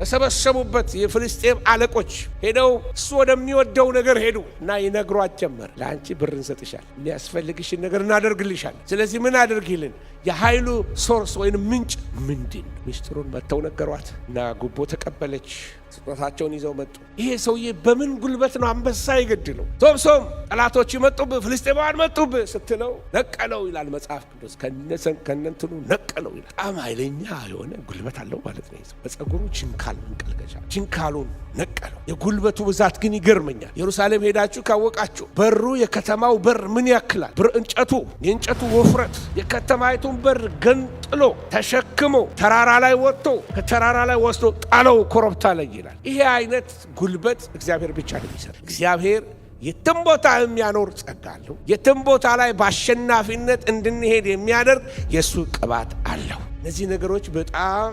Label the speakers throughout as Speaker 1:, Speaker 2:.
Speaker 1: ተሰበሰቡበት የፍልስጤም አለቆች ሄደው እሱ ወደሚወደው ነገር ሄዱ እና ይነግሯት ጀመር። ለአንቺ ብር እንሰጥሻል፣ የሚያስፈልግሽን ነገር እናደርግልሻል። ስለዚህ ምን አድርጊልን? የኃይሉ ሶርስ ወይም ምንጭ ምንድን? ሚስጥሩን መተው ነገሯት እና ጉቦ ተቀበለች። ስጦታቸውን ይዘው መጡ። ይሄ ሰውዬ በምን ጉልበት ነው አንበሳ ይገድለው? ሶምሶም ጠላቶች መጡብህ፣ ፍልስጤማውያን መጡብህ ስትለው ነቀለው ይላል መጽሐፍ ቅዱስ። ከነንትኑ ነቀለው ይላል። በጣም ኃይለኛ የሆነ ጉልበት አለው ማለት ነው። በጸጉሩ ችንካል መንቀልቀሻ ችንካሉን ነቀለው። የጉልበቱ ብዛት ግን ይገርመኛል። ኢየሩሳሌም ሄዳችሁ ካወቃችሁ በሩ የከተማው በር ምን ያክላል? የእንጨቱ ወፍረት የከተማይቱን በር ገንጥሎ ተሸክሞ ተራራ ላይ ወጥቶ ከተራራ ላይ ወስዶ ጣለው ኮረብታ ላይ ይላል። ይሄ አይነት ጉልበት እግዚአብሔር ብቻ ነው የሚሰጥ። እግዚአብሔር የትም ቦታ የሚያኖር ጸጋ አለው። የትም ቦታ ላይ በአሸናፊነት እንድንሄድ የሚያደርግ የሱ ቅባት አለው። እነዚህ ነገሮች በጣም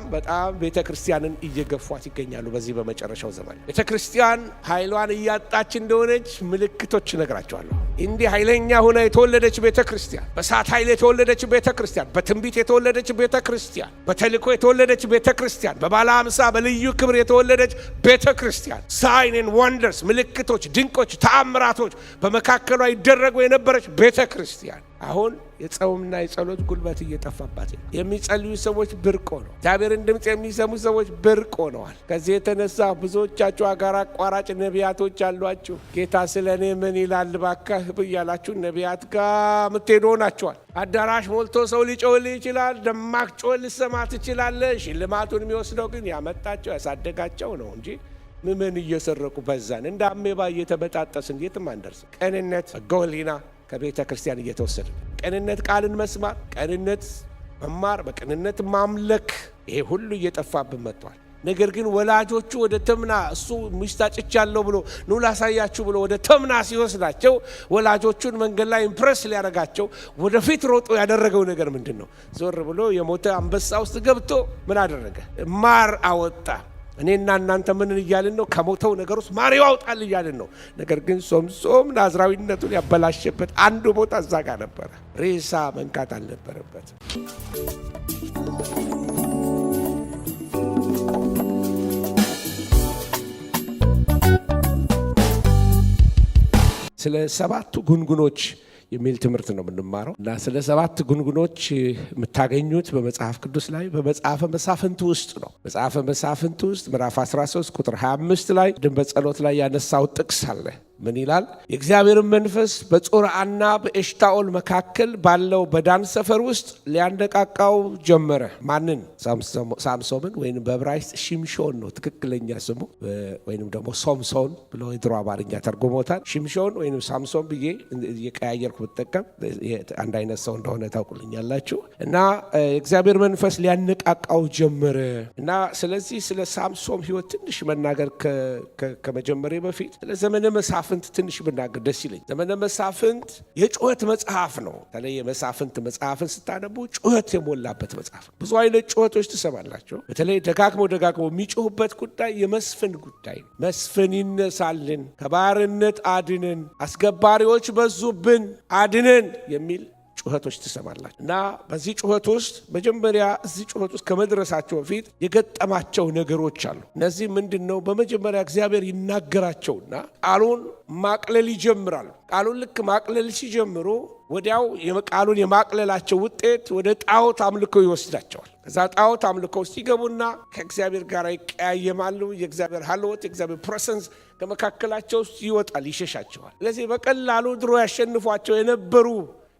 Speaker 1: ቤተክርስቲያንን እየገፏት ይገኛሉ። በዚህ በመጨረሻው ዘመን ቤተክርስቲያን ኃይሏን እያጣች እንደሆነች ምልክቶች እነግራቸዋለሁ። እንዲህ ኃይለኛ ሆና የተወለደች ቤተክርስቲያን፣ በእሳት ኃይል የተወለደች ቤተክርስቲያን፣ በትንቢት የተወለደች ቤተክርስቲያን፣ በተልእኮ የተወለደች ቤተክርስቲያን፣ በባለ ሃምሳ በልዩ ክብር የተወለደች ቤተክርስቲያን፣ ሳይን ወንደርስ ምልክቶች፣ ድንቆች፣ ተአምራቶች በመካከሏ ይደረጉ የነበረች ቤተክርስቲያን አሁን የጾምና የጸሎት ጉልበት እየጠፋባት ነው። የሚጸልዩ ሰዎች ብርቅ ሆነው፣ እግዚአብሔርን ድምፅ የሚሰሙ ሰዎች ብርቅ ሆነዋል። ከዚህ የተነሳ ብዙዎቻችሁ አገር አቋራጭ ነቢያቶች አሏችሁ። ጌታ ስለ እኔ ምን ይላል ባካህ ብያላችሁ ነቢያት ጋር የምትሄዱ ሆናችኋል። አዳራሽ ሞልቶ ሰው ሊጮህልህ ይችላል። ደማቅ ጮህ ልሰማ ትችላለህ። ሽልማቱን የሚወስደው ግን ያመጣቸው ያሳደጋቸው ነው እንጂ ምን እየሰረቁ በዛን እንደ አሜባ እየተበጣጠስን የትም አንደርስም። ቅንነት፣ በጎ ሕሊና ከቤተ ክርስቲያን እየተወሰደ፣ ቅንነት ቃልን መስማት፣ ቅንነት መማር፣ በቅንነት ማምለክ፣ ይሄ ሁሉ እየጠፋብን መጥቷል። ነገር ግን ወላጆቹ ወደ ተምና እሱ ሚስታጭቻለሁ ብሎ ኑ ላሳያችሁ ብሎ ወደ ተምና ሲወስዳቸው ወላጆቹን መንገድ ላይ ኢምፕረስ ሊያደርጋቸው ወደፊት ሮጦ ያደረገው ነገር ምንድን ነው? ዞር ብሎ የሞተ አንበሳ ውስጥ ገብቶ ምን አደረገ? ማር አወጣ። እኔና እናንተ ምን እያልን ነው? ከሞተው ነገር ውስጥ ማር ያውጣል እያልን ነው። ነገር ግን ሶምሶም ናዝራዊነቱን ያበላሸበት አንዱ ቦታ እዛ ጋር ነበረ። ሬሳ መንካት አልነበረበትም። ስለ 7 ጉንጉኖች የሚል ትምህርት ነው የምንማረው እና ስለ 7 ጉንጉኖች የምታገኙት በመጽሐፍ ቅዱስ ላይ በመጽሐፈ መሳፍንት ውስጥ ነው። መጽሐፈ መሳፍንት ውስጥ ምዕራፍ 13 ቁጥር 25 ላይ በጸሎት ላይ ያነሳው ጥቅስ አለ። ምን ይላል? የእግዚአብሔርን መንፈስ በጾርዓና በኤሽታኦል መካከል ባለው በዳን ሰፈር ውስጥ ሊያነቃቃው ጀመረ። ማንን? ሳምሶምን፣ ወይም በዕብራይስጥ ሽምሾን ነው ትክክለኛ ስሙ፣ ወይም ደግሞ ሶምሶን ብሎ የድሮ አማርኛ ተርጉሞታል። ሽምሾን ወይም ሳምሶን ብዬ እየቀያየርኩ ብጠቀም አንድ አይነት ሰው እንደሆነ ታውቁልኛላችሁ። እና የእግዚአብሔር መንፈስ ሊያነቃቃው ጀመረ እና ስለዚህ ስለ ሳምሶን ሕይወት ትንሽ መናገር ከመጀመሪያ በፊት ስለ ዘመነ መሳፍንት ትንሽ ብናገር ደስ ይለኝ። ዘመነ መሳፍንት የጩኸት መጽሐፍ ነው። በተለይ የመሳፍንት መጽሐፍን ስታነቡ ጩኸት የሞላበት መጽሐፍ። ብዙ አይነት ጩኸቶች ትሰማላቸው። በተለይ ደጋግመው የሚጮሁበት ጉዳይ የመስፍን ጉዳይ ነው። መስፍን ይነሳልን፣ ከባርነት አድነን፣ አስገባሪዎች በዙብን አድነን የሚል ጩኸቶች ትሰማላችሁ። እና በዚህ ጩኸት ውስጥ መጀመሪያ እዚህ ጩኸት ውስጥ ከመድረሳቸው በፊት የገጠማቸው ነገሮች አሉ። እነዚህ ምንድን ነው? በመጀመሪያ እግዚአብሔር ይናገራቸውና ቃሉን ማቅለል ይጀምራሉ። ቃሉን ልክ ማቅለል ሲጀምሩ ወዲያው ቃሉን የማቅለላቸው ውጤት ወደ ጣዖት አምልኮ ይወስዳቸዋል። ከዛ ጣዖት አምልኮ ውስጥ ይገቡና ከእግዚአብሔር ጋር ይቀያየማሉ። የእግዚአብሔር ሀልወት የእግዚአብሔር ፕሬሰንስ ከመካከላቸው ውስጥ ይወጣል፣ ይሸሻቸዋል። ስለዚህ በቀላሉ ድሮ ያሸንፏቸው የነበሩ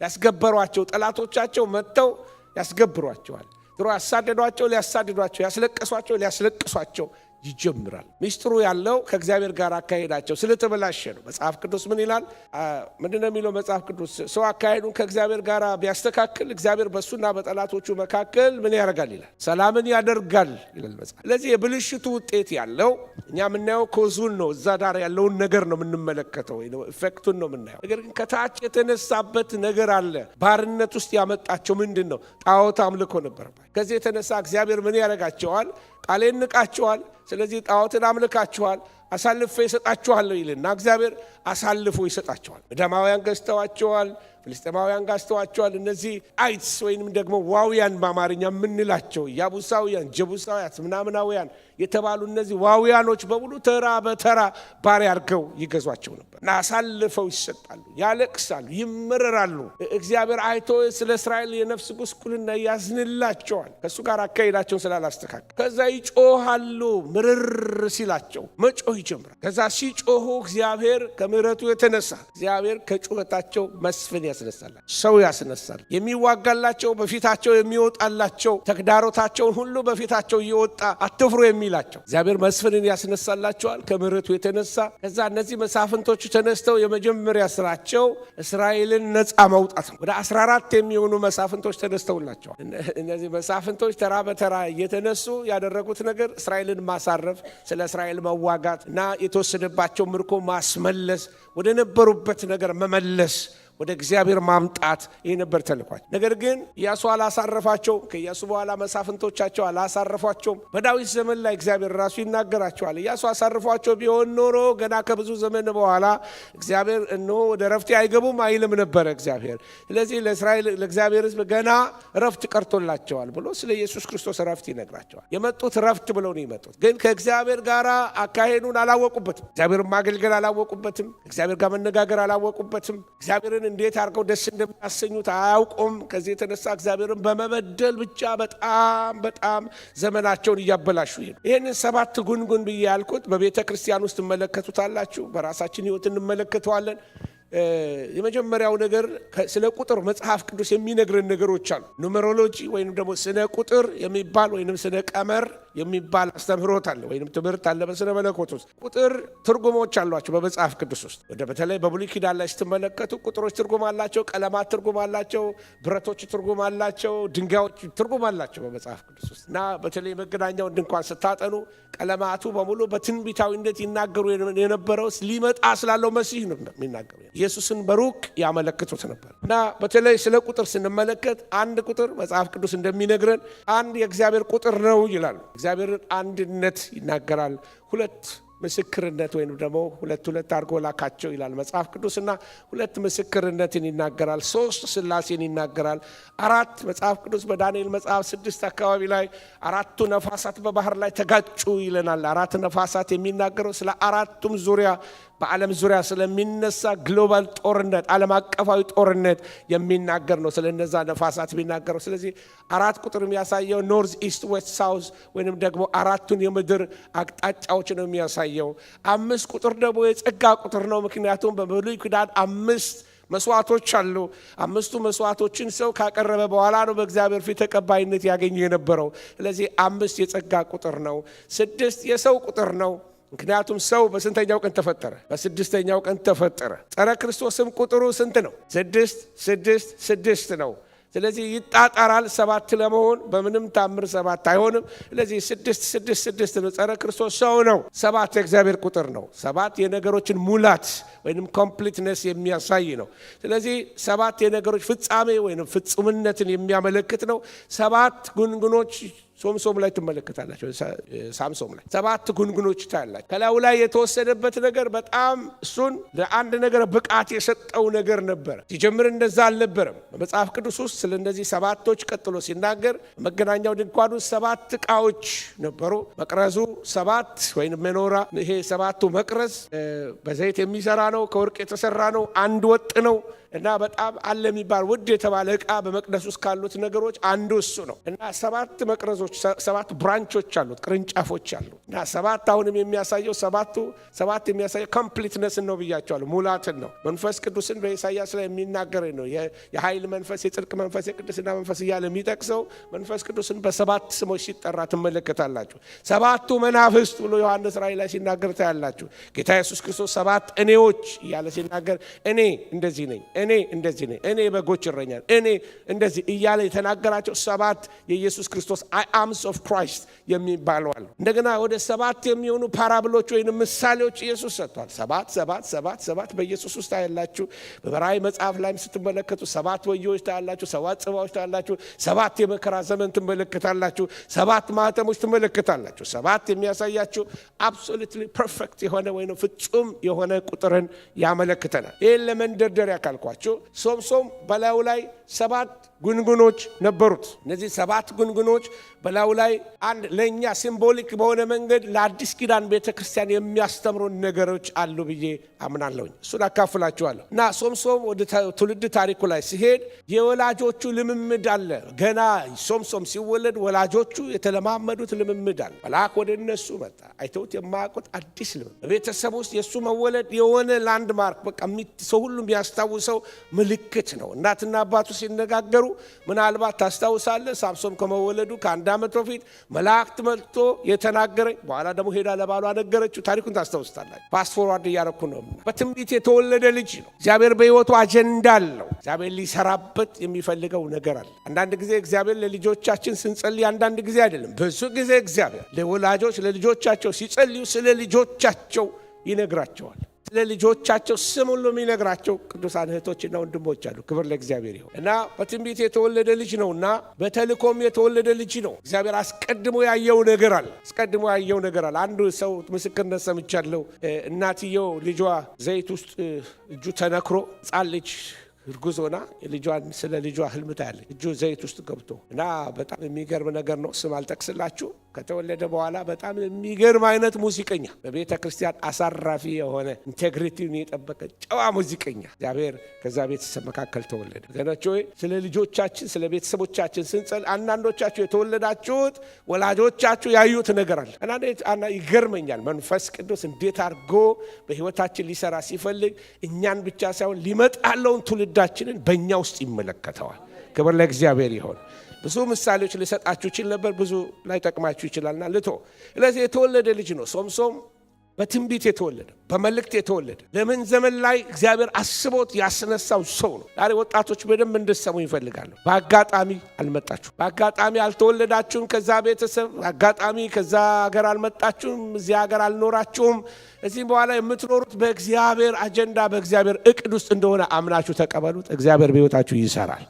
Speaker 1: ያስገበሯቸው ጠላቶቻቸው መጥተው ያስገብሯቸዋል። ድሮ ያሳደዷቸው ሊያሳድዷቸው፣ ያስለቀሷቸው ሊያስለቅሷቸው ይጀምራል። ሚስጥሩ ያለው ከእግዚአብሔር ጋር አካሄዳቸው ስለተበላሸ ነው። መጽሐፍ ቅዱስ ምን ይላል? ምንድነው የሚለው መጽሐፍ ቅዱስ? ሰው አካሄዱን ከእግዚአብሔር ጋር ቢያስተካክል እግዚአብሔር በሱና በጠላቶቹ መካከል ምን ያደርጋል ይላል? ሰላምን ያደርጋል ይላል መጽሐፍ። ስለዚህ የብልሽቱ ውጤት ያለው እኛ የምናየው ኮዙን ነው። እዛ ዳር ያለውን ነገር ነው የምንመለከተው፣ ኢፌክቱን ነው የምናየው። ነገር ግን ከታች የተነሳበት ነገር አለ። ባርነት ውስጥ ያመጣቸው ምንድን ነው? ጣዖት አምልኮ ነበረባቸው። ከዚህ የተነሳ እግዚአብሔር ምን ያደርጋቸዋል? ቃሌን ንቃቸዋል፣ ስለዚህ ጣዖትን አምልካችኋል፣ አሳልፌ ይሰጣቸዋለሁ ይልና እግዚአብሔር አሳልፎ ይሰጣቸዋል። ምድያማውያን ገዝተዋቸዋል፣ ፍልስጤማውያን ገዝተዋቸዋል። እነዚህ አይትስ ወይንም ደግሞ ዋውያን በአማርኛ የምንላቸው ያቡሳውያን፣ ጀቡሳውያን፣ ምናምናውያን የተባሉ እነዚህ ዋውያኖች በሙሉ ተራ በተራ ባሪያ አድርገው ይገዟቸው ነበር እና አሳልፈው ይሰጣሉ፣ ያለቅሳሉ፣ ይመረራሉ። እግዚአብሔር አይቶ ስለ እስራኤል የነፍስ ጉስቁልና ያዝንላቸዋል፣ ከእሱ ጋር አካሄዳቸውን ስላላስተካከሉ። ከዛ ይጮሃሉ፣ ምርር ሲላቸው መጮህ ይጀምራል። ከዛ ሲጮሁ እግዚአብሔር ከምሕረቱ የተነሳ እግዚአብሔር ከጩኸታቸው መስፍን ያስነሳላቸው፣ ሰው ያስነሳል። የሚዋጋላቸው በፊታቸው የሚወጣላቸው ተግዳሮታቸውን ሁሉ በፊታቸው እየወጣ አትፍሩ የሚላቸው እግዚአብሔር መስፍንን ያስነሳላቸዋል ከምሕረቱ የተነሳ። ከዛ እነዚህ መሳፍንቶች ተነስተው የመጀመሪያ ስራቸው እስራኤልን ነፃ ማውጣት ነው። ወደ 14 የሚሆኑ መሳፍንቶች ተነስተውላቸዋል። እነዚህ መሳፍንቶች ተራ በተራ እየተነሱ ያደረጉት ነገር እስራኤልን ማሳረፍ፣ ስለ እስራኤል መዋጋት እና የተወሰደባቸው ምርኮ ማስመለስ፣ ወደ ነበሩበት ነገር መመለስ፣ ወደ እግዚአብሔር ማምጣት። ይሄ ነበር ተልኳቸው። ነገር ግን ኢያሱ አላሳረፋቸው። ከኢያሱ በኋላ መሳፍንቶቻቸው አላሳረፏቸውም። በዳዊት ዘመን ላይ እግዚአብሔር ራሱ ይናገራቸዋል። ኢያሱ አሳርፏቸው ቢሆን ኖሮ ገና ከብዙ ዘመን በኋላ እግዚአብሔር እነሆ ወደ ረፍቴ አይገቡም አይልም ነበረ እግዚአብሔር። ስለዚህ ለእስራኤል ለእግዚአብሔር ሕዝብ ገና ረፍት ቀርቶላቸዋል ብሎ ስለ ኢየሱስ ክርስቶስ ረፍት ይነግራቸዋል። የመጡት ረፍት ብለው ነው የመጡት። ግን ከእግዚአብሔር ጋር አካሄዱን አላወቁበትም። እግዚአብሔርን ማገልገል አላወቁበትም። እግዚአብሔር ጋር መነጋገር አላወቁበትም። እግዚአብሔርን እንዴት አድርገው ደስ እንደሚያሰኙት አያውቁም። ከዚህ የተነሳ እግዚአብሔርን በመበደል ብቻ በጣም ዘመናቸውን እያበላሹ ይሄዱ። ይህንን 7 ጉንጉን ብዬ ያልኩት በቤተ ክርስቲያን ውስጥ ትመለከቱታላችሁ፣ በራሳችን ሕይወት እንመለከተዋለን። የመጀመሪያው ነገር ስለ ቁጥር መጽሐፍ ቅዱስ የሚነግረን ነገሮች አሉ። ኑሜሮሎጂ ወይንም ደግሞ ስነ ቁጥር የሚባል ወይንም ስነ ቀመር የሚባል አስተምህሮት አለ ወይንም ትምህርት አለ በስነ መለኮት ውስጥ። ቁጥር ትርጉሞች አሏቸው በመጽሐፍ ቅዱስ ውስጥ። በተለይ በብሉይ ኪዳን ላይ ስትመለከቱ ቁጥሮች ትርጉም አላቸው፣ ቀለማት ትርጉም አላቸው፣ ብረቶች ትርጉም አላቸው፣ ድንጋዮች ትርጉም አላቸው በመጽሐፍ ቅዱስ ውስጥ እና በተለይ መገናኛውን ድንኳን ስታጠኑ ቀለማቱ በሙሉ በትንቢታዊነት ይናገሩ የነበረው ሊመጣ ስላለው መሲህ ነው የሚናገሩ። ኢየሱስን በሩቅ ያመለክቱት ነበር እና በተለይ ስለ ቁጥር ስንመለከት አንድ ቁጥር መጽሐፍ ቅዱስ እንደሚነግረን አንድ የእግዚአብሔር ቁጥር ነው ይላል። እግዚአብሔር አንድነት ይናገራል። 2 ምስክርነት ወይም ደግሞ 2 አድርጎ ላካቸው ይላል መጽሐፍ ቅዱስና 2 ምስክርነትን ይናገራል። 3 ሥላሴን ይናገራል። 4 መጽሐፍ ቅዱስ በዳንኤል መጽሐፍ 6 አካባቢ ላይ 4ቱ ነፋሳት በባህር ላይ ተጋጩ ይለናል። 4 ነፋሳት የሚናገረው ስለ 4ቱም ዙሪያ በዓለም ዙሪያ ስለሚነሳ ግሎባል ጦርነት፣ ዓለም አቀፋዊ ጦርነት የሚናገር ነው። ስለ እነዛ ነፋሳት የሚናገረው። ስለዚህ 4 ቁጥር የሚያሳየው ኖርዝ ኢስት ዌስት ሳውዝ ወይንም ደግሞ 4ቱን የምድር አቅጣጫዎች ነው የሚያሳየው። 5 ቁጥር ደግሞ የጸጋ ቁጥር ነው። ምክንያቱም በብሉይ ኪዳን 5 መስዋዕቶች አሉ። 5ቱ መስዋዕቶችን ሰው ካቀረበ በኋላ ነው በእግዚአብሔር ፊት ተቀባይነት ያገኘ የነበረው። ስለዚህ 5 የጸጋ ቁጥር ነው። 6 የሰው ቁጥር ነው። ምክንያቱም ሰው በስንተኛው ቀን ተፈጠረ? በ6ኛው ቀን ተፈጠረ። ጸረ ክርስቶስም ቁጥሩ ስንት ነው? 6 ነው። ስለዚህ ይጣጣራል 7 ለመሆን በምንም ታምር 7 አይሆንም። ስለዚህ 6 ነው። ጸረ ክርስቶስ ሰው ነው። 7 የእግዚአብሔር ቁጥር ነው። 7 የነገሮችን ሙላት ወይንም ኮምፕሊትነስ የሚያሳይ ነው። ስለዚህ 7 የነገሮች ፍጻሜ ወይንም ፍጹምነትን የሚያመለክት ነው። 7 ጉንጉኖች ሶምሶም ላይ ትመለከታላችሁ። ሳምሶም ላይ 7 ጉንጉኖች ታያላችሁ። ከላዩ ላይ የተወሰደበት ነገር በጣም እሱን ለአንድ ነገር ብቃት የሰጠው ነገር ነበር። ሲጀምር እንደዛ አልነበረም። በመጽሐፍ ቅዱስ ውስጥ ስለ እነዚህ 7ቶች ቀጥሎ ሲናገር መገናኛው ድንኳን ውስጥ 7 ዕቃዎች ነበሩ። መቅረዙ 7 ወይም መኖራ። ይሄ 7ቱ መቅረዝ በዘይት የሚሰራ ነው፣ ከወርቅ የተሰራ ነው፣ አንድ ወጥ ነው እና በጣም አለ የሚባል ውድ የተባለ ዕቃ በመቅደስ ውስጥ ካሉት ነገሮች አንዱ እሱ ነው እና 7 መቅረዞች 7 ብራንቾች አሉት፣ ቅርንጫፎች አሉት እና 7 አሁንም የሚያሳየው 7 የሚያሳየው ኮምፕሊትነስን ነው ብያቸዋለሁ። ሙላትን ነው። መንፈስ ቅዱስን በኢሳይያስ ላይ የሚናገር ነው። የኃይል መንፈስ፣ የጽድቅ መንፈስ፣ የቅድስና መንፈስ እያለ የሚጠቅሰው መንፈስ ቅዱስን በ7 ስሞች ሲጠራ ትመለከታላችሁ። 7ቱ መናፍስት ብሎ ዮሐንስ ራእይ ላይ ሲናገር ታያላችሁ። ጌታ ኢየሱስ ክርስቶስ 7 እኔዎች እያለ ሲናገር እኔ እንደዚህ ነኝ፣ እኔ እንደዚህ ነኝ፣ እኔ በጎች እረኛ፣ እኔ እንደዚህ እያለ የተናገራቸው 7 የኢየሱስ ክርስቶስ አርምስ ኦፍ ክራይስት የሚባሉ አሉ። እንደገና ወደ 7 የሚሆኑ ፓራብሎች ወይም ምሳሌዎች ኢየሱስ ሰጥቷል። 7 በኢየሱስ ውስጥ ታያላችሁ። በራእይ መጽሐፍ ላይም ስትመለከቱ 7 ወዮች ታያላችሁ፣ 7 ጽባዎች ታያላችሁ፣ 7 የመከራ ዘመን ትመለከታላችሁ፣ 7 ማህተሞች ትመለከታላችሁ። 7 የሚያሳያችሁ አብሶሉትሊ ፐርፌክት የሆነ ወይም ፍጹም የሆነ ቁጥርን ያመለክተናል። ይህን ለመንደርደሪያ ካልኳችሁ ሶምሶም በላዩ ላይ 7 ጉንጉኖች ነበሩት። እነዚህ 7 ጉንጉኖች በላዩ ላይ አንድ ለእኛ ሲምቦሊክ በሆነ መንገድ ለአዲስ ኪዳን ቤተክርስቲያን የሚያስተምሩ ነገሮች አሉ ብዬ አምናለሁኝ። እሱን አካፍላችኋለሁ። እና ሶምሶም ወደ ትውልድ ታሪኩ ላይ ሲሄድ የወላጆቹ ልምምድ አለ። ገና ሶምሶም ሲወለድ ወላጆቹ የተለማመዱት ልምምድ አለ። መልአክ ወደ እነሱ መጣ። አይተውት የማያውቁት አዲስ ልምምድ በቤተሰብ ውስጥ የእሱ መወለድ የሆነ ላንድማርክ፣ በቃ ሰው ሁሉ የሚያስታውሰው ምልክት ነው። እናትና አባቱ ሲነጋገሩ ምናልባት ታስታውሳለህ፣ ሳምሶን ከመወለዱ ከ1 ዓመት በፊት መላእክት መጥቶ የተናገረኝ፣ በኋላ ደግሞ ሄዳ ለባሏ ነገረችው። ታሪኩን ታስታውስታላችሁ። ፋስት ፎርዋርድ እያረኩ ነው። በትንቢት የተወለደ ልጅ ነው። እግዚአብሔር በሕይወቱ አጀንዳ አለው። እግዚአብሔር ሊሰራበት የሚፈልገው ነገር አለ። አንዳንድ ጊዜ እግዚአብሔር ለልጆቻችን ስንጸልይ፣ አንዳንድ ጊዜ አይደለም፣ ብዙ ጊዜ እግዚአብሔር ለወላጆች ለልጆቻቸው ሲጸልዩ ስለ ልጆቻቸው ይነግራቸዋል። ስለ ልጆቻቸው ስም ሁሉ የሚነግራቸው ቅዱሳን እህቶችና ወንድሞች አሉ። ክብር ለእግዚአብሔር ይሁን። እና በትንቢት የተወለደ ልጅ ነውና በተልእኮም የተወለደ ልጅ ነው። እግዚአብሔር አስቀድሞ ያየው ነገር አለ። አንዱ ሰው ምስክርነት ሰምቻለሁ። እናትየው ልጇ ዘይት ውስጥ እጁ ተነክሮ ሕፃን ልጅ እርጉዝ ሆና ስለ ልጇ ህልም ታያለች። እጁ ዘይት ውስጥ ገብቶ እና በጣም የሚገርም ነገር ነው። ስም አልጠቅስላችሁ። ከተወለደ በኋላ በጣም የሚገርም አይነት ሙዚቀኛ፣ በቤተ ክርስቲያን አሳራፊ የሆነ ኢንቴግሪቲውን የጠበቀ ጨዋ ሙዚቀኛ እግዚአብሔር ከዛ ቤተሰብ መካከል ተወለደ። ወገኖች ሆይ ስለ ልጆቻችን ስለ ቤተሰቦቻችን ስንጸል አንዳንዶቻችሁ የተወለዳችሁት ወላጆቻችሁ ያዩት ነገር አለ። እና ይገርመኛል መንፈስ ቅዱስ እንዴት አድርጎ በህይወታችን ሊሰራ ሲፈልግ እኛን ብቻ ሳይሆን ሊመጣ ያለውን ትውልዳችንን በእኛ ውስጥ ይመለከተዋል። ክብር ለእግዚአብሔር ይሁን። ብዙ ምሳሌዎች ልሰጣችሁ ይችል ነበር፣ ብዙ ላይ ጠቅማችሁ ይችላልና ልቶ። ስለዚህ የተወለደ ልጅ ነው ሶምሶም። በትንቢት የተወለደ በመልእክት የተወለደ ለምን ዘመን ላይ እግዚአብሔር አስቦት ያስነሳው ሰው ነው። ዛሬ ወጣቶች በደንብ እንድትሰሙ ይፈልጋሉ። በአጋጣሚ አልመጣችሁም፣ በአጋጣሚ አልተወለዳችሁም፣ ከዛ ቤተሰብ በአጋጣሚ ከዛ ሀገር አልመጣችሁም፣ እዚህ ሀገር አልኖራችሁም። እዚህም በኋላ የምትኖሩት በእግዚአብሔር አጀንዳ በእግዚአብሔር እቅድ ውስጥ እንደሆነ አምናችሁ ተቀበሉት። እግዚአብሔር በሕይወታችሁ ይሰራል።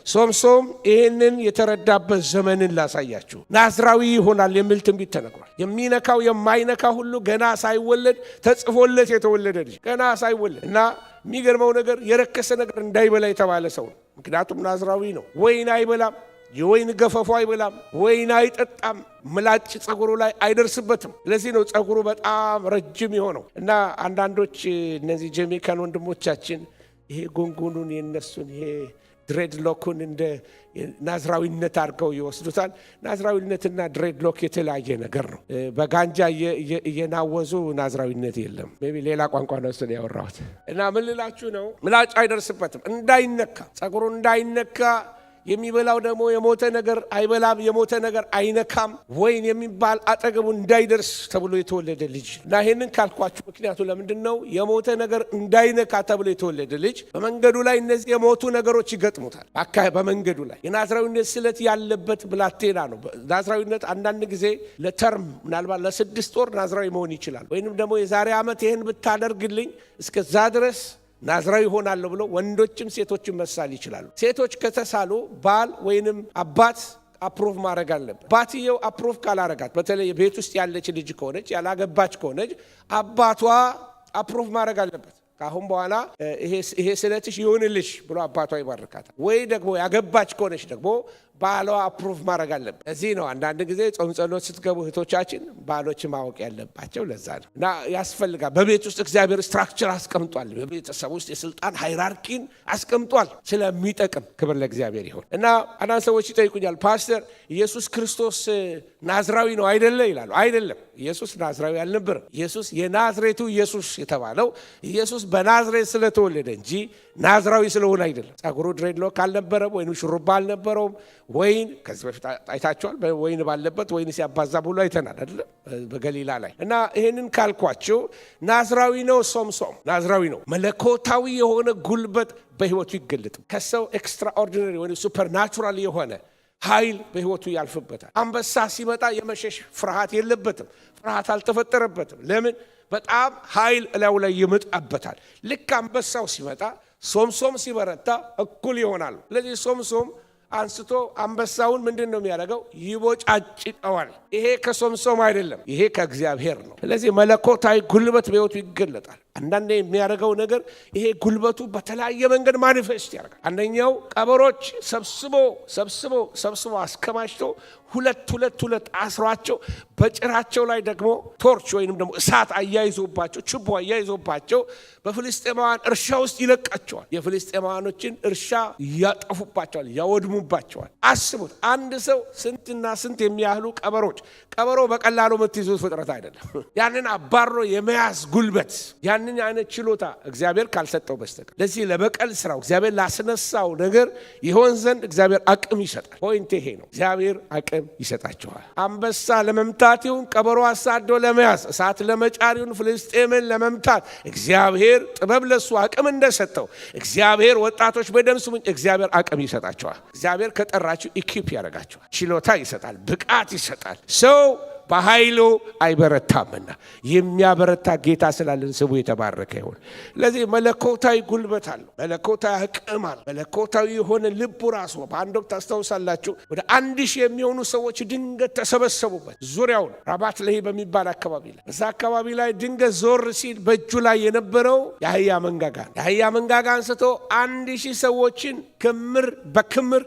Speaker 1: ሶምሶም ይህንን የተረዳበት ዘመንን ላሳያችሁ። ናዝራዊ ይሆናል የሚል ትንቢት ተነግሯል። የሚነካው የማይነካ ሁሉ ገና ሳይወለድ ተጽፎለት የተወለደ ልጅ ገና ሳይወለድ እና የሚገርመው ነገር የረከሰ ነገር እንዳይበላ የተባለ ሰው ነው። ምክንያቱም ናዝራዊ ነው። ወይን አይበላም፣ የወይን ገፈፎ አይበላም፣ ወይን አይጠጣም፣ ምላጭ ጸጉሩ ላይ አይደርስበትም። ለዚህ ነው ጸጉሩ በጣም ረጅም የሆነው። እና አንዳንዶች እነዚህ ጀሜካን ወንድሞቻችን ይሄ ጉንጉኑን የነሱን ይሄ ድሬድ ሎኩን እንደ ናዝራዊነት አድርገው ይወስዱታል። ናዝራዊነትና ድሬድ ሎክ የተለያየ ነገር ነው። በጋንጃ እየናወዙ ናዝራዊነት የለም። ሜይ ቢ ሌላ ቋንቋ ነው እሱን ያወራሁት። እና ምን ልላችሁ ነው፣ ምላጭ አይደርስበትም፣ እንዳይነካ ጸጉሩ እንዳይነካ። የሚበላው ደግሞ የሞተ ነገር አይበላም፣ የሞተ ነገር አይነካም። ወይን የሚባል አጠገቡ እንዳይደርስ ተብሎ የተወለደ ልጅ እና ይሄንን ካልኳችሁ ምክንያቱ ለምንድን ነው? የሞተ ነገር እንዳይነካ ተብሎ የተወለደ ልጅ በመንገዱ ላይ እነዚህ የሞቱ ነገሮች ይገጥሙታል። በመንገዱ ላይ የናዝራዊነት ስለት ያለበት ብላቴና ነው። ናዝራዊነት አንዳንድ ጊዜ ለተርም ምናልባት ለ6 ወር ናዝራዊ መሆን ይችላል። ወይንም ደግሞ የዛሬ ዓመት ይህን ብታደርግልኝ እስከዛ ድረስ ናዝራዊ ሆናለሁ ብሎ ወንዶችም ሴቶችም መሳል ይችላሉ። ሴቶች ከተሳሉ ባል ወይንም አባት አፕሮቭ ማድረግ አለበት። ባትየው አፕሮቭ ካላረጋት፣ በተለይ ቤት ውስጥ ያለች ልጅ ከሆነች ያላገባች ከሆነች አባቷ አፕሮቭ ማድረግ አለበት። ካሁን በኋላ ይሄ ስለትሽ ይሁንልሽ ብሎ አባቷ ይባርካታል። ወይ ደግሞ ያገባች ከሆነች ደግሞ ባሏ አፕሩቭ ማድረግ አለበት። እዚህ ነው አንዳንድ ጊዜ ጾም ጸሎት ስትገቡ እህቶቻችን ባሎች ማወቅ ያለባቸው። ለዛ ነው እና ያስፈልጋል። በቤት ውስጥ እግዚአብሔር ስትራክቸር አስቀምጧል። በቤተሰብ ውስጥ የስልጣን ሃይራርኪን አስቀምጧል ስለሚጠቅም። ክብር ለእግዚአብሔር ይሁን። እና አንዳንድ ሰዎች ይጠይቁኛል፣ ፓስተር ኢየሱስ ክርስቶስ ናዝራዊ ነው አይደለ ይላሉ። አይደለም፣ ኢየሱስ ናዝራዊ አልነበረም። ኢየሱስ የናዝሬቱ ኢየሱስ የተባለው ኢየሱስ በናዝሬት ስለተወለደ እንጂ ናዝራዊ ስለሆነ አይደለም። ጸጉሩ ድሬድሎክ አልነበረም፣ ወይም ሹሩባ አልነበረውም። ወይን ከዚህ በፊት አይታችኋል። ወይን ባለበት ወይን ሲያባዛ ብሎ አይተናል አይደለም በገሊላ ላይ። እና ይሄንን ካልኳቸው ናዝራዊ ነው። ሶምሶም ናዝራዊ ነው። መለኮታዊ የሆነ ጉልበት በህይወቱ ይገለጥ። ከሰው ኤክስትራኦርዲናሪ ወይ ሱፐርናቹራል የሆነ ኃይል በሕይወቱ ያልፍበታል። አንበሳ ሲመጣ የመሸሽ ፍርሃት የለበትም። ፍርሃት አልተፈጠረበትም። ለምን? በጣም ኃይል እላዩ ላይ ይመጣበታል። ልክ አንበሳው ሲመጣ ሶምሶም ሲበረታ እኩል ይሆናሉ። ስለዚህ ሶምሶም አንስቶ አንበሳውን ምንድን ነው የሚያደርገው? ይቦጫጭቀዋል። ይሄ ከሶምሶም አይደለም፣ ይሄ ከእግዚአብሔር ነው። ስለዚህ መለኮታዊ ጉልበት በሕይወቱ ይገለጣል። አንዳንዴ የሚያደርገው ነገር ይሄ ጉልበቱ በተለያየ መንገድ ማኒፌስት ያደርጋል። አንደኛው ቀበሮች ሰብስቦ አስከማችቶ ሁለት አስሯቸው በጭራቸው ላይ ደግሞ ቶርች ወይንም ደግሞ እሳት አያይዞባቸው ችቦ አያይዞባቸው በፍልስጤማውያን እርሻ ውስጥ ይለቃቸዋል። የፍልስጤማውያኖችን እርሻ ያጠፉባቸዋል፣ ያወድሙባቸዋል። አስቡት፣ አንድ ሰው ስንትና ስንት የሚያህሉ ቀበሮች። ቀበሮ በቀላሉ የምትይዙት ፍጥረት አይደለም። ያንን አባሮ የመያዝ ጉልበት፣ ያንን አይነት ችሎታ እግዚአብሔር ካልሰጠው በስተቀር ለዚህ ለበቀል ስራው እግዚአብሔር ላስነሳው ነገር ይሆን ዘንድ እግዚአብሔር አቅም ይሰጣል። ፖይንት ይሄ ነው። እግዚአብሔር አቅም ይሰጣቸዋል። አንበሳ ለመምታት ይሁን ቀበሮ አሳዶ ለመያዝ፣ እሳት ለመጫር ይሁን ፍልስጤምን ለመምታት እግዚአብሔር ጥበብ ለሱ አቅም እንደሰጠው እግዚአብሔር ወጣቶች በደም ስሙኝ፣ እግዚአብሔር አቅም ይሰጣቸዋል። እግዚአብሔር ከጠራችሁ ኢኪፕ ያደርጋቸዋል። ችሎታ ይሰጣል፣ ብቃት ይሰጣል። ሰው በኃይሉ አይበረታምና የሚያበረታ ጌታ ስላለን ስሙ የተባረከ ይሁን። ስለዚህ መለኮታዊ ጉልበት አለው፣ መለኮታዊ አቅም አለው፣ መለኮታዊ የሆነ ልቡ ራሱ። በአንድ ወቅት ታስታውሳላችሁ ወደ 1000 የሚሆኑ ሰዎች ድንገት ተሰበሰቡበት ዙሪያውን ራባት ለሂ በሚባል አካባቢ ላይ። በዛ አካባቢ ላይ ድንገት ዞር ሲል በእጁ ላይ የነበረው የአህያ መንጋጋ ነው። የአህያ መንጋጋ አንስቶ 1000 ሰዎችን ክምር በክምር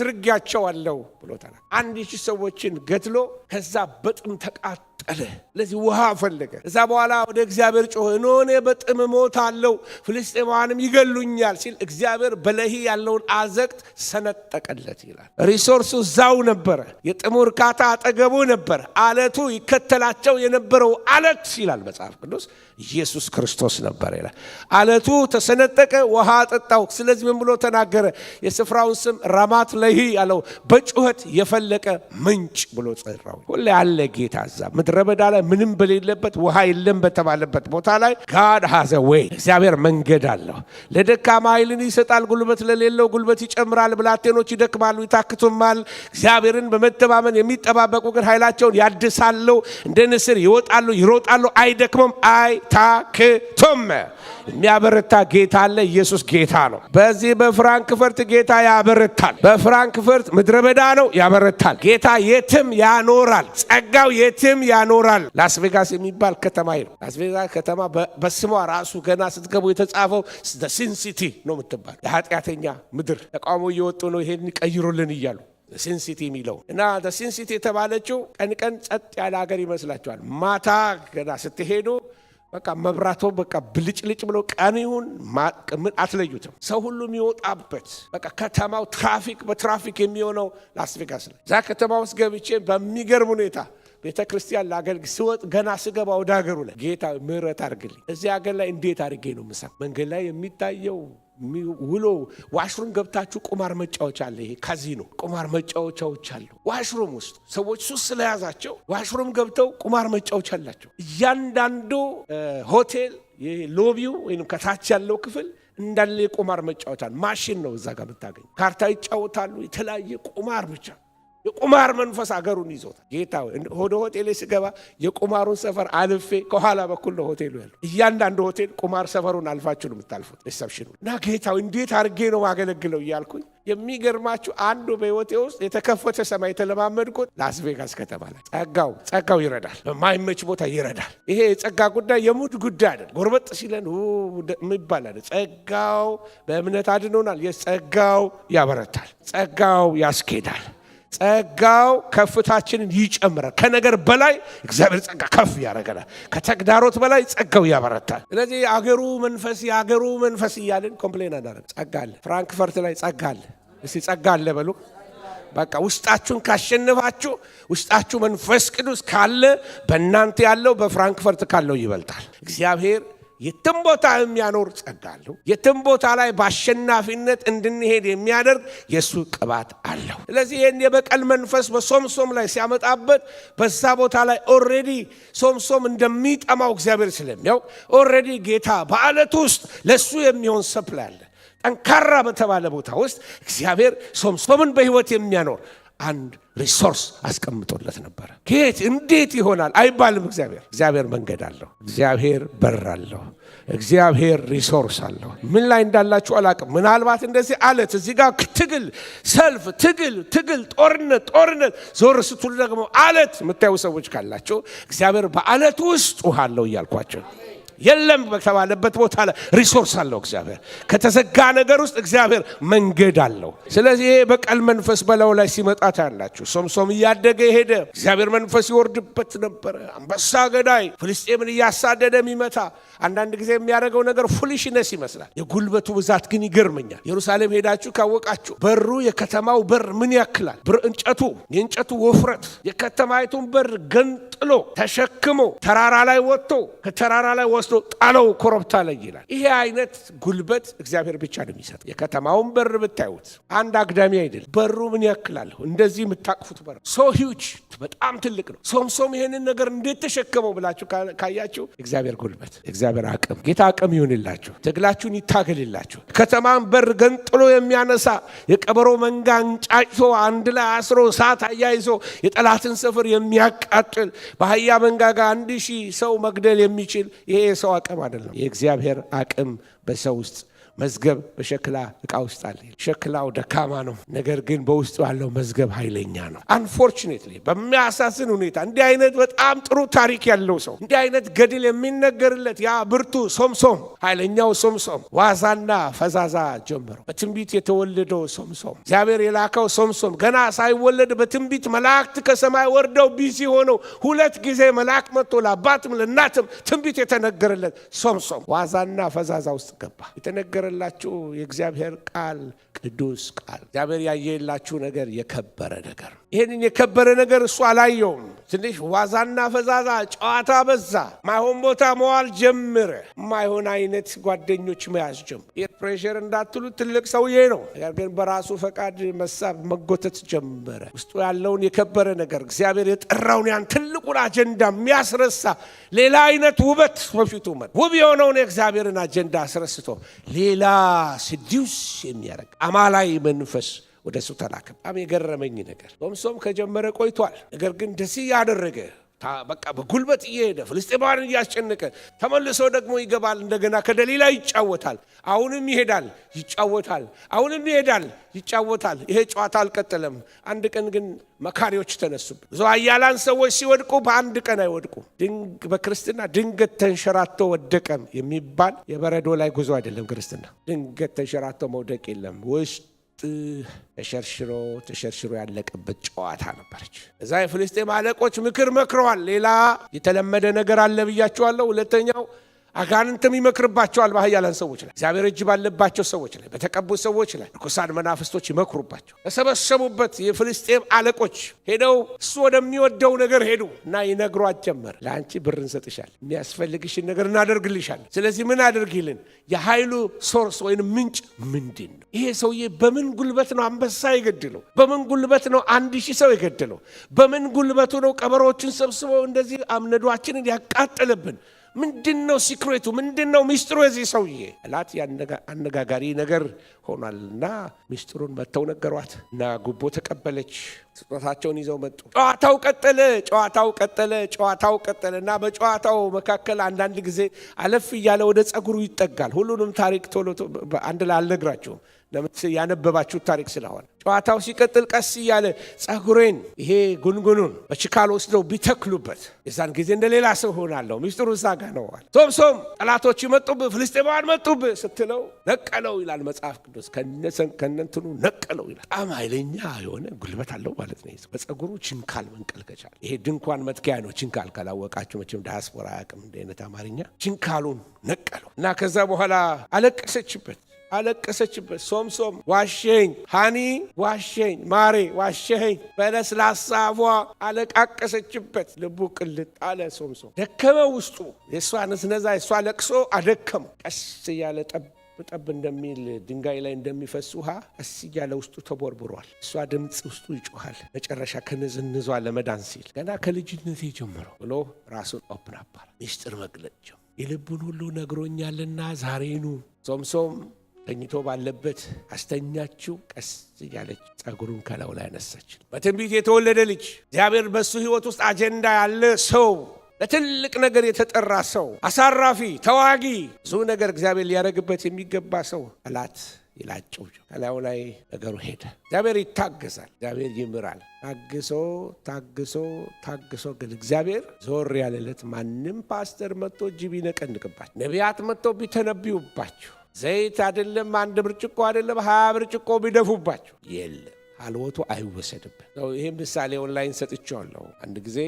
Speaker 1: አድርጌያቸዋለሁ ብሎ ተናገረ። 1000 ሰዎችን ገድሎ ከዛ በጥም ተቃጠለ። ለዚህ ውሃ ፈለገ። እዛ በኋላ ወደ እግዚአብሔር ጮኸ፣ እኔ በጥም እሞታለሁ ፍልስጤማውያንም ይገሉኛል ሲል እግዚአብሔር በለሂ ያለውን አዘቅት ሰነጠቀለት ይላል። ሪሶርሱ እዛው ነበረ። የጥሙ እርካታ አጠገቡ ነበረ። አለቱ ይከተላቸው የነበረው አለት ይላል መጽሐፍ ቅዱስ ኢየሱስ ክርስቶስ ነበር ይላል። አለቱ ተሰነጠቀ፣ ውሃ አጠጣው። ስለዚህ ምን ብሎ ተናገረ? የስፍራውን ስም ራማት ለሂ ያለው በጩኸት የፈለቀ ምንጭ ብሎ ጠራው። ሁሌ አለ ጌታ እዛ ምድረ በዳ ላይ ምንም በሌለበት ውሃ የለም በተባለበት ቦታ ላይ ጋድ ሃዘ ዌይ፣ እግዚአብሔር መንገድ አለው። ለደካማ ኃይልን ይሰጣል፣ ጉልበት ለሌለው ጉልበት ይጨምራል። ብላቴኖች ይደክማሉ ይታክቱማል፣ እግዚአብሔርን በመተማመን የሚጠባበቁ ግን ኃይላቸውን ያድሳሉ፣ እንደ ንስር ይወጣሉ ይሮጣሉ፣ አይደክሙም አይታክቱም። የሚያበረታ ጌታ አለ። ኢየሱስ ጌታ ነው። በዚህ በፍራንክፈርት ጌታ ያበረታል። በፍራንክፈርት ምድረ በዳ ነው፣ ያበረታል። ጌታ የትም ያኖራል። ጸጋው የትም ያኖራል። ላስ ቬጋስ የሚባል ከተማ ነው። ላስ ቬጋስ ከተማ በስሟ ራሱ ገና ስትገቡ የተጻፈው ሲን ሲቲ ነው የምትባል። የኃጢአተኛ ምድር ተቃውሞ እየወጡ ነው ይሄን ቀይሩልን እያሉ ሲን ሲቲ የሚለው እና ሲን ሲቲ የተባለችው ቀን ጸጥ ያለ ሀገር ይመስላችኋል። ማታ ገና ስትሄዱ በቃ መብራቶ በቃ ብልጭልጭ ብሎ ቀን ይሁን ምን አትለዩትም። ሰው ሁሉ የሚወጣበት በቃ ከተማው በትራፊክ የሚሆነው ላስ ቬጋስ ነው። እዛ ከተማ ውስጥ ገብቼ በሚገርም ሁኔታ ቤተ ክርስቲያን ላገልግ ስወጥ ገና ስገባ ወደ ሀገሩ ላይ ጌታ ምህረት አድርግልኝ። እዚህ ሀገር ላይ እንዴት አድርጌ ነው ምሳ መንገድ ላይ የሚታየው ውሎ ዋሽሩም ገብታችሁ ቁማር መጫወቻ አለ። ይሄ ካዚኖ ቁማር መጫወቻዎች አሉ። ዋሽሩም ውስጥ ሰዎች ሱስ ስለያዛቸው ዋሽሩም ገብተው ቁማር መጫወቻ አላቸው። እያንዳንዱ ሆቴል ሎቢው ወይም ከታች ያለው ክፍል እንዳለ የቁማር መጫወቻ ማሽን ነው። እዛ ጋር ብታገኝ ካርታ ይጫወታሉ። የተለያየ ቁማር ብቻ የቁማር መንፈስ አገሩን ይዞታል። ጌታ ወደ ሆቴል ስገባ የቁማሩን ሰፈር አልፌ ከኋላ በኩል ነው ሆቴሉ ያለው። እያንዳንዱ ሆቴል ቁማር ሰፈሩን አልፋችሁ ነው የምታልፉት ሪሰፕሽኑ እና ጌታው እንዴት አድርጌ ነው ማገለግለው እያልኩኝ የሚገርማችሁ አንዱ በህይወቴ ውስጥ የተከፈተ ሰማይ የተለማመድኩት ላስ ቬጋስ ከተማ ላይ ጸጋው ይረዳል። በማይመች ቦታ ይረዳል። ይሄ የጸጋ ጉዳይ የሙድ ጉዳይ አይደል። ጎርበጥ ሲለን የሚባል አይደል። ጸጋው በእምነት አድኖናል። የጸጋው ያበረታል። ጸጋው ያስኬዳል። ጸጋው ከፍታችንን ይጨምራል። ከነገር በላይ እግዚአብሔር ጸጋ ከፍ ያደርገናል። ከተግዳሮት በላይ ጸጋው ያበረታል። ስለዚህ የአገሩ መንፈስ እያልን ኮምፕሌን አናደርግ። ጸጋ አለ። ፍራንክፈርት ላይ ጸጋ አለ። እስቲ ጸጋ አለ በሉ። በቃ ውስጣችሁን ካሸነፋችሁ፣ ውስጣችሁ መንፈስ ቅዱስ ካለ በእናንተ ያለው በፍራንክፈርት ካለው ይበልጣል። እግዚአብሔር የትም ቦታ የሚያኖር ጸጋ አለው። የትም ቦታ ላይ በአሸናፊነት እንድንሄድ የሚያደርግ የሱ ቅባት አለው። ስለዚህ ይህን የበቀል መንፈስ በሶምሶም ላይ ሲያመጣበት በዛ ቦታ ላይ ኦልሬዲ ሶምሶም እንደሚጠማው እግዚአብሔር ስለሚያውቅ ኦልሬዲ ጌታ በአለት ውስጥ ለሱ የሚሆን ሰፕላይ አለ። ጠንካራ በተባለ ቦታ ውስጥ እግዚአብሔር ሶምሶምን በህይወት የሚያኖር አንድ ሪሶርስ አስቀምጦለት ነበር። ከየት እንዴት ይሆናል አይባልም። እግዚአብሔር መንገድ አለው። እግዚአብሔር በር አለው። እግዚአብሔር ሪሶርስ አለው። ምን ላይ እንዳላችሁ አላቅም። ምናልባት እንደዚህ አለት እዚህ ጋር ትግል፣ ሰልፍ፣ ትግል፣ ጦርነት ዞር ስትሉ ደግሞ አለት የምታዩ ሰዎች ካላችሁ እግዚአብሔር በአለት ውስጥ ውሃ አለው እያልኳቸው የለም በተባለበት ቦታ ላይ ሪሶርስ አለው። እግዚአብሔር ከተዘጋ ነገር ውስጥ እግዚአብሔር መንገድ አለው። ስለዚህ ይሄ በቀል መንፈስ በላዩ ላይ ሲመጣ ታያላችሁ። ሶምሶም እያደገ ሄደ። እግዚአብሔር መንፈስ ይወርድበት ነበረ። አንበሳ ገዳይ፣ ፍልስጤምን እያሳደደ የሚመታ አንዳንድ ጊዜ የሚያደርገው ነገር ፉሊሽነስ ይመስላል። የጉልበቱ ብዛት ግን ይገርመኛል። ኢየሩሳሌም ሄዳችሁ ካወቃችሁ በሩ የከተማው በር ምን ያክላል? የእንጨቱ ወፍረት የከተማይቱን በር ገንጥሎ ተሸክሞ ተራራ ላይ ወጥቶ ከተራራ ላይ ወስዶ ጣለው ኮረብታ ላይ ይላል። ይሄ አይነት ጉልበት እግዚአብሔር ብቻ ነው የሚሰጥ። የከተማውን በር ብታዩት አንድ አግዳሚ አይደለም። በሩ ምን ያክላል? እንደዚህ የምታቅፉት በር ሶ ሂውጅ በጣም ትልቅ ነው። ሶምሶም ይሄንን ነገር እንዴት ተሸከመው ብላችሁ ካያችሁ እግዚአብሔር ጉልበት፣ እግዚአብሔር አቅም፣ ጌታ አቅም ይሁንላችሁ። ትግላችሁን ይታገልላችሁ። ከተማን በር ገንጥሎ የሚያነሳ የቀበሮ መንጋ እንጫጭቶ አንድ ላይ አስሮ እሳት አያይዞ የጠላትን ሰፈር የሚያቃጥል በአህያ መንጋጋ 1000 ሰው መግደል የሚችል ይሄ የሰው አቅም አይደለም። የእግዚአብሔር አቅም በሰው ውስጥ መዝገብ በሸክላ ዕቃ ውስጥ አለ። ሸክላው ደካማ ነው፣ ነገር ግን በውስጡ ያለው መዝገብ ኃይለኛ ነው። አንፎርቹኔትሊ በሚያሳዝን ሁኔታ እንዲህ አይነት በጣም ጥሩ ታሪክ ያለው ሰው እንዲህ አይነት ገድል የሚነገርለት ያ ብርቱ ሶምሶም፣ ኃይለኛው ሶምሶም ዋዛና ፈዛዛ ጀመረው። በትንቢት የተወለደው ሶምሶም፣ እግዚአብሔር የላከው ሶምሶም ገና ሳይወለድ በትንቢት መላእክት ከሰማይ ወርደው ቢዚ ሆነው 2 ጊዜ መልአክ መጥቶ ለአባትም ለእናትም ትንቢት የተነገረለት ሶምሶም ዋዛና ፈዛዛ ውስጥ ገባ። የተነገረላችሁ የእግዚአብሔር ቃል ቅዱስ ቃል፣ እግዚአብሔር ያየላችሁ ነገር የከበረ ነገር። ይሄንን የከበረ ነገር እሱ አላየውም። ትንሽ ዋዛና ፈዛዛ ጨዋታ በዛ። ማይሆን ቦታ መዋል ጀምረ። ማይሆን አይነት ጓደኞች መያዝ ጀምረ። የፕሬሸር እንዳትሉ ትልቅ ሰውዬ ነው፣ ነገር ግን በራሱ ፈቃድ መሳብ መጎተት ጀመረ። ውስጡ ያለውን የከበረ ነገር እግዚአብሔር የጠራውን ያን ትልቁን አጀንዳ የሚያስረሳ ሌላ አይነት ውበት በፊቱ መጣ። ውብ የሆነውን የእግዚአብሔርን አጀንዳ አስረስቶ ሌላ ስዲውስ የሚያደርግ አማላይ መንፈስ ወደ እሱ ተላከ። በጣም የገረመኝ ነገር ሶምሶም ከጀመረ ቆይቷል። ነገር ግን እንደዚህ ያደረገ በቃ በጉልበት እየሄደ ፍልስጤማውያንን እያስጨነቀ ተመልሶ ደግሞ ይገባል። እንደገና ከደሊላ ይጫወታል። አሁንም ይሄዳል፣ ይጫወታል። አሁንም ይሄዳል፣ ይጫወታል። ይሄ ጨዋታ አልቀጠለም። አንድ ቀን ግን መካሪዎች ተነሱበት። ብዙ ኃያላን ሰዎች ሲወድቁ በአንድ ቀን አይወድቁም። በክርስትና ድንገት ተንሸራቶ ወደቀም የሚባል የበረዶ ላይ ጉዞ አይደለም። ክርስትና ድንገት ተንሸራቶ መውደቅ የለም። ውስጥ ተሸርሽሮ ያለቀበት ጨዋታ ነበረች። እዛ የፍልስጤም አለቆች ምክር መክረዋል። ሌላ የተለመደ ነገር አለ ብያቸዋለሁ። ሁለተኛው አጋንንትም ይመክርባቸዋል በኃያላን ሰዎች ላይ፣ እግዚአብሔር እጅ ባለባቸው ሰዎች ላይ፣ በተቀቡት ሰዎች ላይ ርኩሳን መናፍስቶች ይመክሩባቸው። ተሰበሰቡበት የፍልስጤም አለቆች ሄደው እሱ ወደሚወደው ነገር ሄዱ እና ይነግሯት ጀመር። ለአንቺ ብር እንሰጥሻል፣ የሚያስፈልግሽን ነገር እናደርግልሻለን። ስለዚህ ምን አድርጊልን? የኃይሉ ሶርስ ወይም ምንጭ ምንድን ነው? ይሄ ሰውዬ በምን ጉልበት ነው አንበሳ የገድለው? በምን ጉልበት ነው 1000 ሰው የገድለው? በምን ጉልበቱ ነው ቀበሮችን ሰብስበው እንደዚህ አምነዷችንን ያቃጠለብን? ምንድነው ሲክሬቱ? ምንድነው ሚስጥሩ? የዚህ ሰውዬ እላት አነጋጋሪ ነገር ሆኗልና ሚስጥሩን መተው ነገሯት እና ጉቦ ተቀበለች። ስጦታቸውን ይዘው መጡ። ጨዋታው ቀጠለ እና በጨዋታው መካከል አንዳንድ ጊዜ አለፍ እያለ ወደ ጸጉሩ ይጠጋል። ሁሉንም ታሪክ ቶሎ አንድ ላይ አልነግራችሁም፣ ያነበባችሁት ታሪክ ስለሆነ። ጨዋታው ሲቀጥል ቀስ እያለ ጸጉሬን ይሄ ጉንጉኑን በችካል ወስደው ቢተክሉበት የዛን ጊዜ እንደሌላ ሰው ሆናለሁ። ሚስጥሩ እዛ ጋ ነው። ሶምሶም ጠላቶች መጡብህ፣ ፍልስጤማውያን መጡብህ ስትለው ነቀለው ይላል መጽሐፍ ቅዱስ። ከነንትኑ ነቀለው ይላል። በጣም ኃይለኛ የሆነ ጉልበት አለው ማለት ነው። በጸጉሩ ችንካል መንቀል ከቻለ፣ ይሄ ድንኳን መትኪያ ነው። ችንካል ካላወቃችሁ መቼም ዳያስፖራ አያውቅም እንደ አይነት አማርኛ። ችንካሉን ነቀለው እና ከዛ በኋላ አለቀሰችበት። ሶምሶም ዋሸኝ፣ ሃኒ ዋሸኝ፣ ማሬ ዋሸኝ፣ በለስላሳ አፏ አለቃቀሰችበት። ልቡ ቅልጥ አለ። ሶምሶም ደከመው። ውስጡ የእሷ ነዝነዛ የእሷ ለቅሶ አደከመው። ቀስ እያለ ጠብ እንደሚል ድንጋይ ላይ እንደሚፈስ ውሃ ቀስ እያለ ውስጡ ተቦርብሯል። እሷ ድምፅ ውስጡ ይጮሃል። መጨረሻ ከንዝንዟ ለመዳን ሲል ገና ከልጅነቴ ጀምሮ ብሎ ራሱን ኦፕን አፓር ሚስጥር መግለጥ ጀመረ። የልቡን ሁሉ ነግሮኛልና ዛሬኑ ሶምሶም ተኝቶ ባለበት አስተኛችው። ቀስ እያለች ጸጉሩን ከላዩ ላይ አነሳች። በትንቢት የተወለደ ልጅ፣ እግዚአብሔር በሱ ሕይወት ውስጥ አጀንዳ ያለ ሰው፣ ለትልቅ ነገር የተጠራ ሰው፣ አሳራፊ፣ ተዋጊ፣ ብዙ ነገር እግዚአብሔር ሊያደርግበት የሚገባ ሰው ጠላት ይላጨው ከላዩ ላይ ነገሩ ሄደ። እግዚአብሔር ይታገሳል፣ እግዚአብሔር ይምራል። ታግሶ ግን እግዚአብሔር ዞር ያለለት ማንም ፓስተር መጥቶ እጅ ቢነቀንቅባችሁ፣ ነቢያት መጥቶ ቢተነብዩባችሁ፣ ዘይት አይደለም 1 ብርጭቆ አይደለም 20 ብርጭቆ ቢደፉባችሁ የለም፣ ሀልወቱ አይወሰድበት። ይሄ ምሳሌ ኦንላይን ሰጥቼዋለሁ። አንድ ጊዜ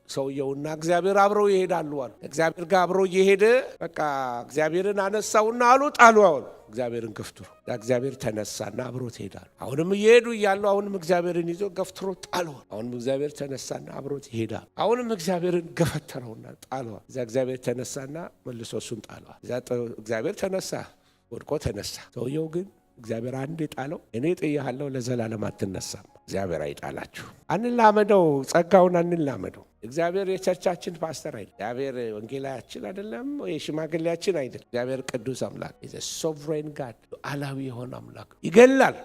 Speaker 1: ሰውየውና እግዚአብሔር አብረው ይሄዳሉ አሉ። እግዚአብሔር ጋር አብረው እየሄደ በቃ እግዚአብሔርን አነሳውና ጣሉ አሉ። እግዚአብሔርን ገፍትሮ እግዚአብሔር ተነሳና አብሮት ይሄዳሉ። አሁንም እየሄዱ እያሉ አሁንም እግዚአብሔርን ይዞ ገፍትሮ ጣለው። አሁንም እግዚአብሔር ተነሳና አብሮት ይሄዳል። አሁንም እግዚአብሔርን ገፈተረውና ጣለው። እዛ እግዚአብሔር ተነሳና መልሶ እሱን ጣለው። እዛ እግዚአብሔር ተነሳ፣ ወድቆ ተነሳ። ሰውየው ግን እግዚአብሔር አንዴ ጣለው፣ እኔ ጥያለሁ ለዘላለም አትነሳም። እግዚአብሔር አይጣላችሁ። አንላመደው፣ ጸጋውን አንላመደው። እግዚአብሔር የቸርቻችን ፓስተር አይደለም። እግዚአብሔር ወንጌላችን አይደለም፣ የሽማግሌያችን አይደለም። እግዚአብሔር ቅዱስ አምላክ ሶቨሬን ጋድ፣ ሉዓላዊ የሆነ አምላክ ይገላል፣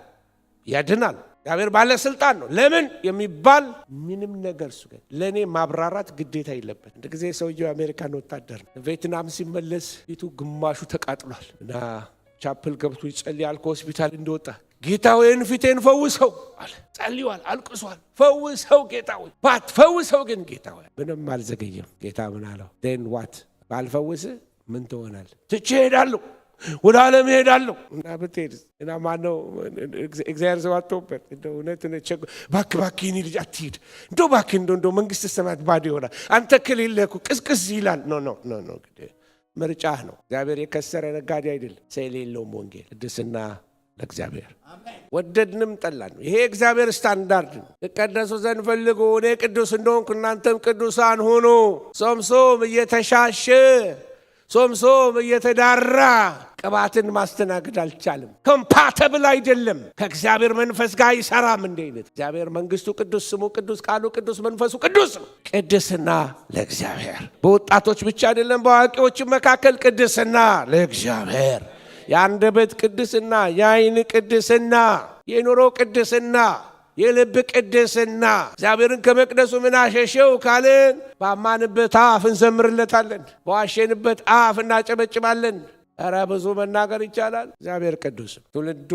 Speaker 1: ያድናል። እግዚአብሔር ባለስልጣን ነው። ለምን የሚባል ምንም ነገር እሱ ግን ለእኔ ማብራራት ግዴታ የለበት። አንድ ጊዜ ሰውየው የአሜሪካን ወታደር ቬትናም ሲመለስ ፊቱ ግማሹ ተቃጥሏል እና ቻፕል ገብቶ ይጸልያል። ከሆስፒታል እንደወጣ ጌታ ሆይን ፊቴን ፈውሰው አለ። ጸልዩዋል፣ አልቅሷል። ፈውሰው ጌታ ሆይ፣ ባትፈውሰው ግን ጌታ ሆይ። ምንም አልዘገየም። ጌታ ምን አለው? ዴን ዋት፣ ባልፈውስ ምን ትሆናል? ትቼ ሄዳለሁ፣ ወደ ዓለም ሄዳለሁ። እና ብትሄድ እና ማነው እግዚአብሔር ዘዋቶበት እንደው እውነት ነቸ ባክ ይህን ልጅ አትሂድ፣ እንደው ባክ እንደው መንግስት ሰማያት ባዶ ይሆናል፣ አንተ ክልለኩ ቅስቅስ ይላል። ኖ ምርጫህ ነው። እግዚአብሔር የከሰረ ነጋዴ አይደለም። የሌለውም ወንጌል ቅድስና ለእግዚአብሔር ወደድንም ጠላን ነው። ይሄ እግዚአብሔር ስታንዳርድ ነው። ተቀደሱ ዘንድ ፈልጉ፣ እኔ ቅዱስ እንደሆንኩ እናንተም ቅዱሳን ሁኑ። ሶምሶም እየተሻሸ ሶምሶም እየተዳራ ቅባትን ማስተናገድ አልቻለም። ኮምፓተብል አይደለም፣ ከእግዚአብሔር መንፈስ ጋር አይሰራም። እንደ አይነት እግዚአብሔር መንግስቱ ቅዱስ፣ ስሙ ቅዱስ፣ ቃሉ ቅዱስ፣ መንፈሱ ቅዱስ ነው። ቅድስና ለእግዚአብሔር በወጣቶች ብቻ አይደለም፣ በአዋቂዎች መካከል ቅድስና ለእግዚአብሔር። የአንደበት ቅድስና፣ የዓይን ቅድስና፣ የኑሮ ቅድስና፣ የልብ ቅድስና። እግዚአብሔርን ከመቅደሱ ምን አሸሸው ካልን ባማንበት አፍ እንዘምርለታለን፣ በዋሸንበት አፍ እናጨበጭባለን። ኧረ ብዙ መናገር ይቻላል። እግዚአብሔር ቅዱስ ትውልዱ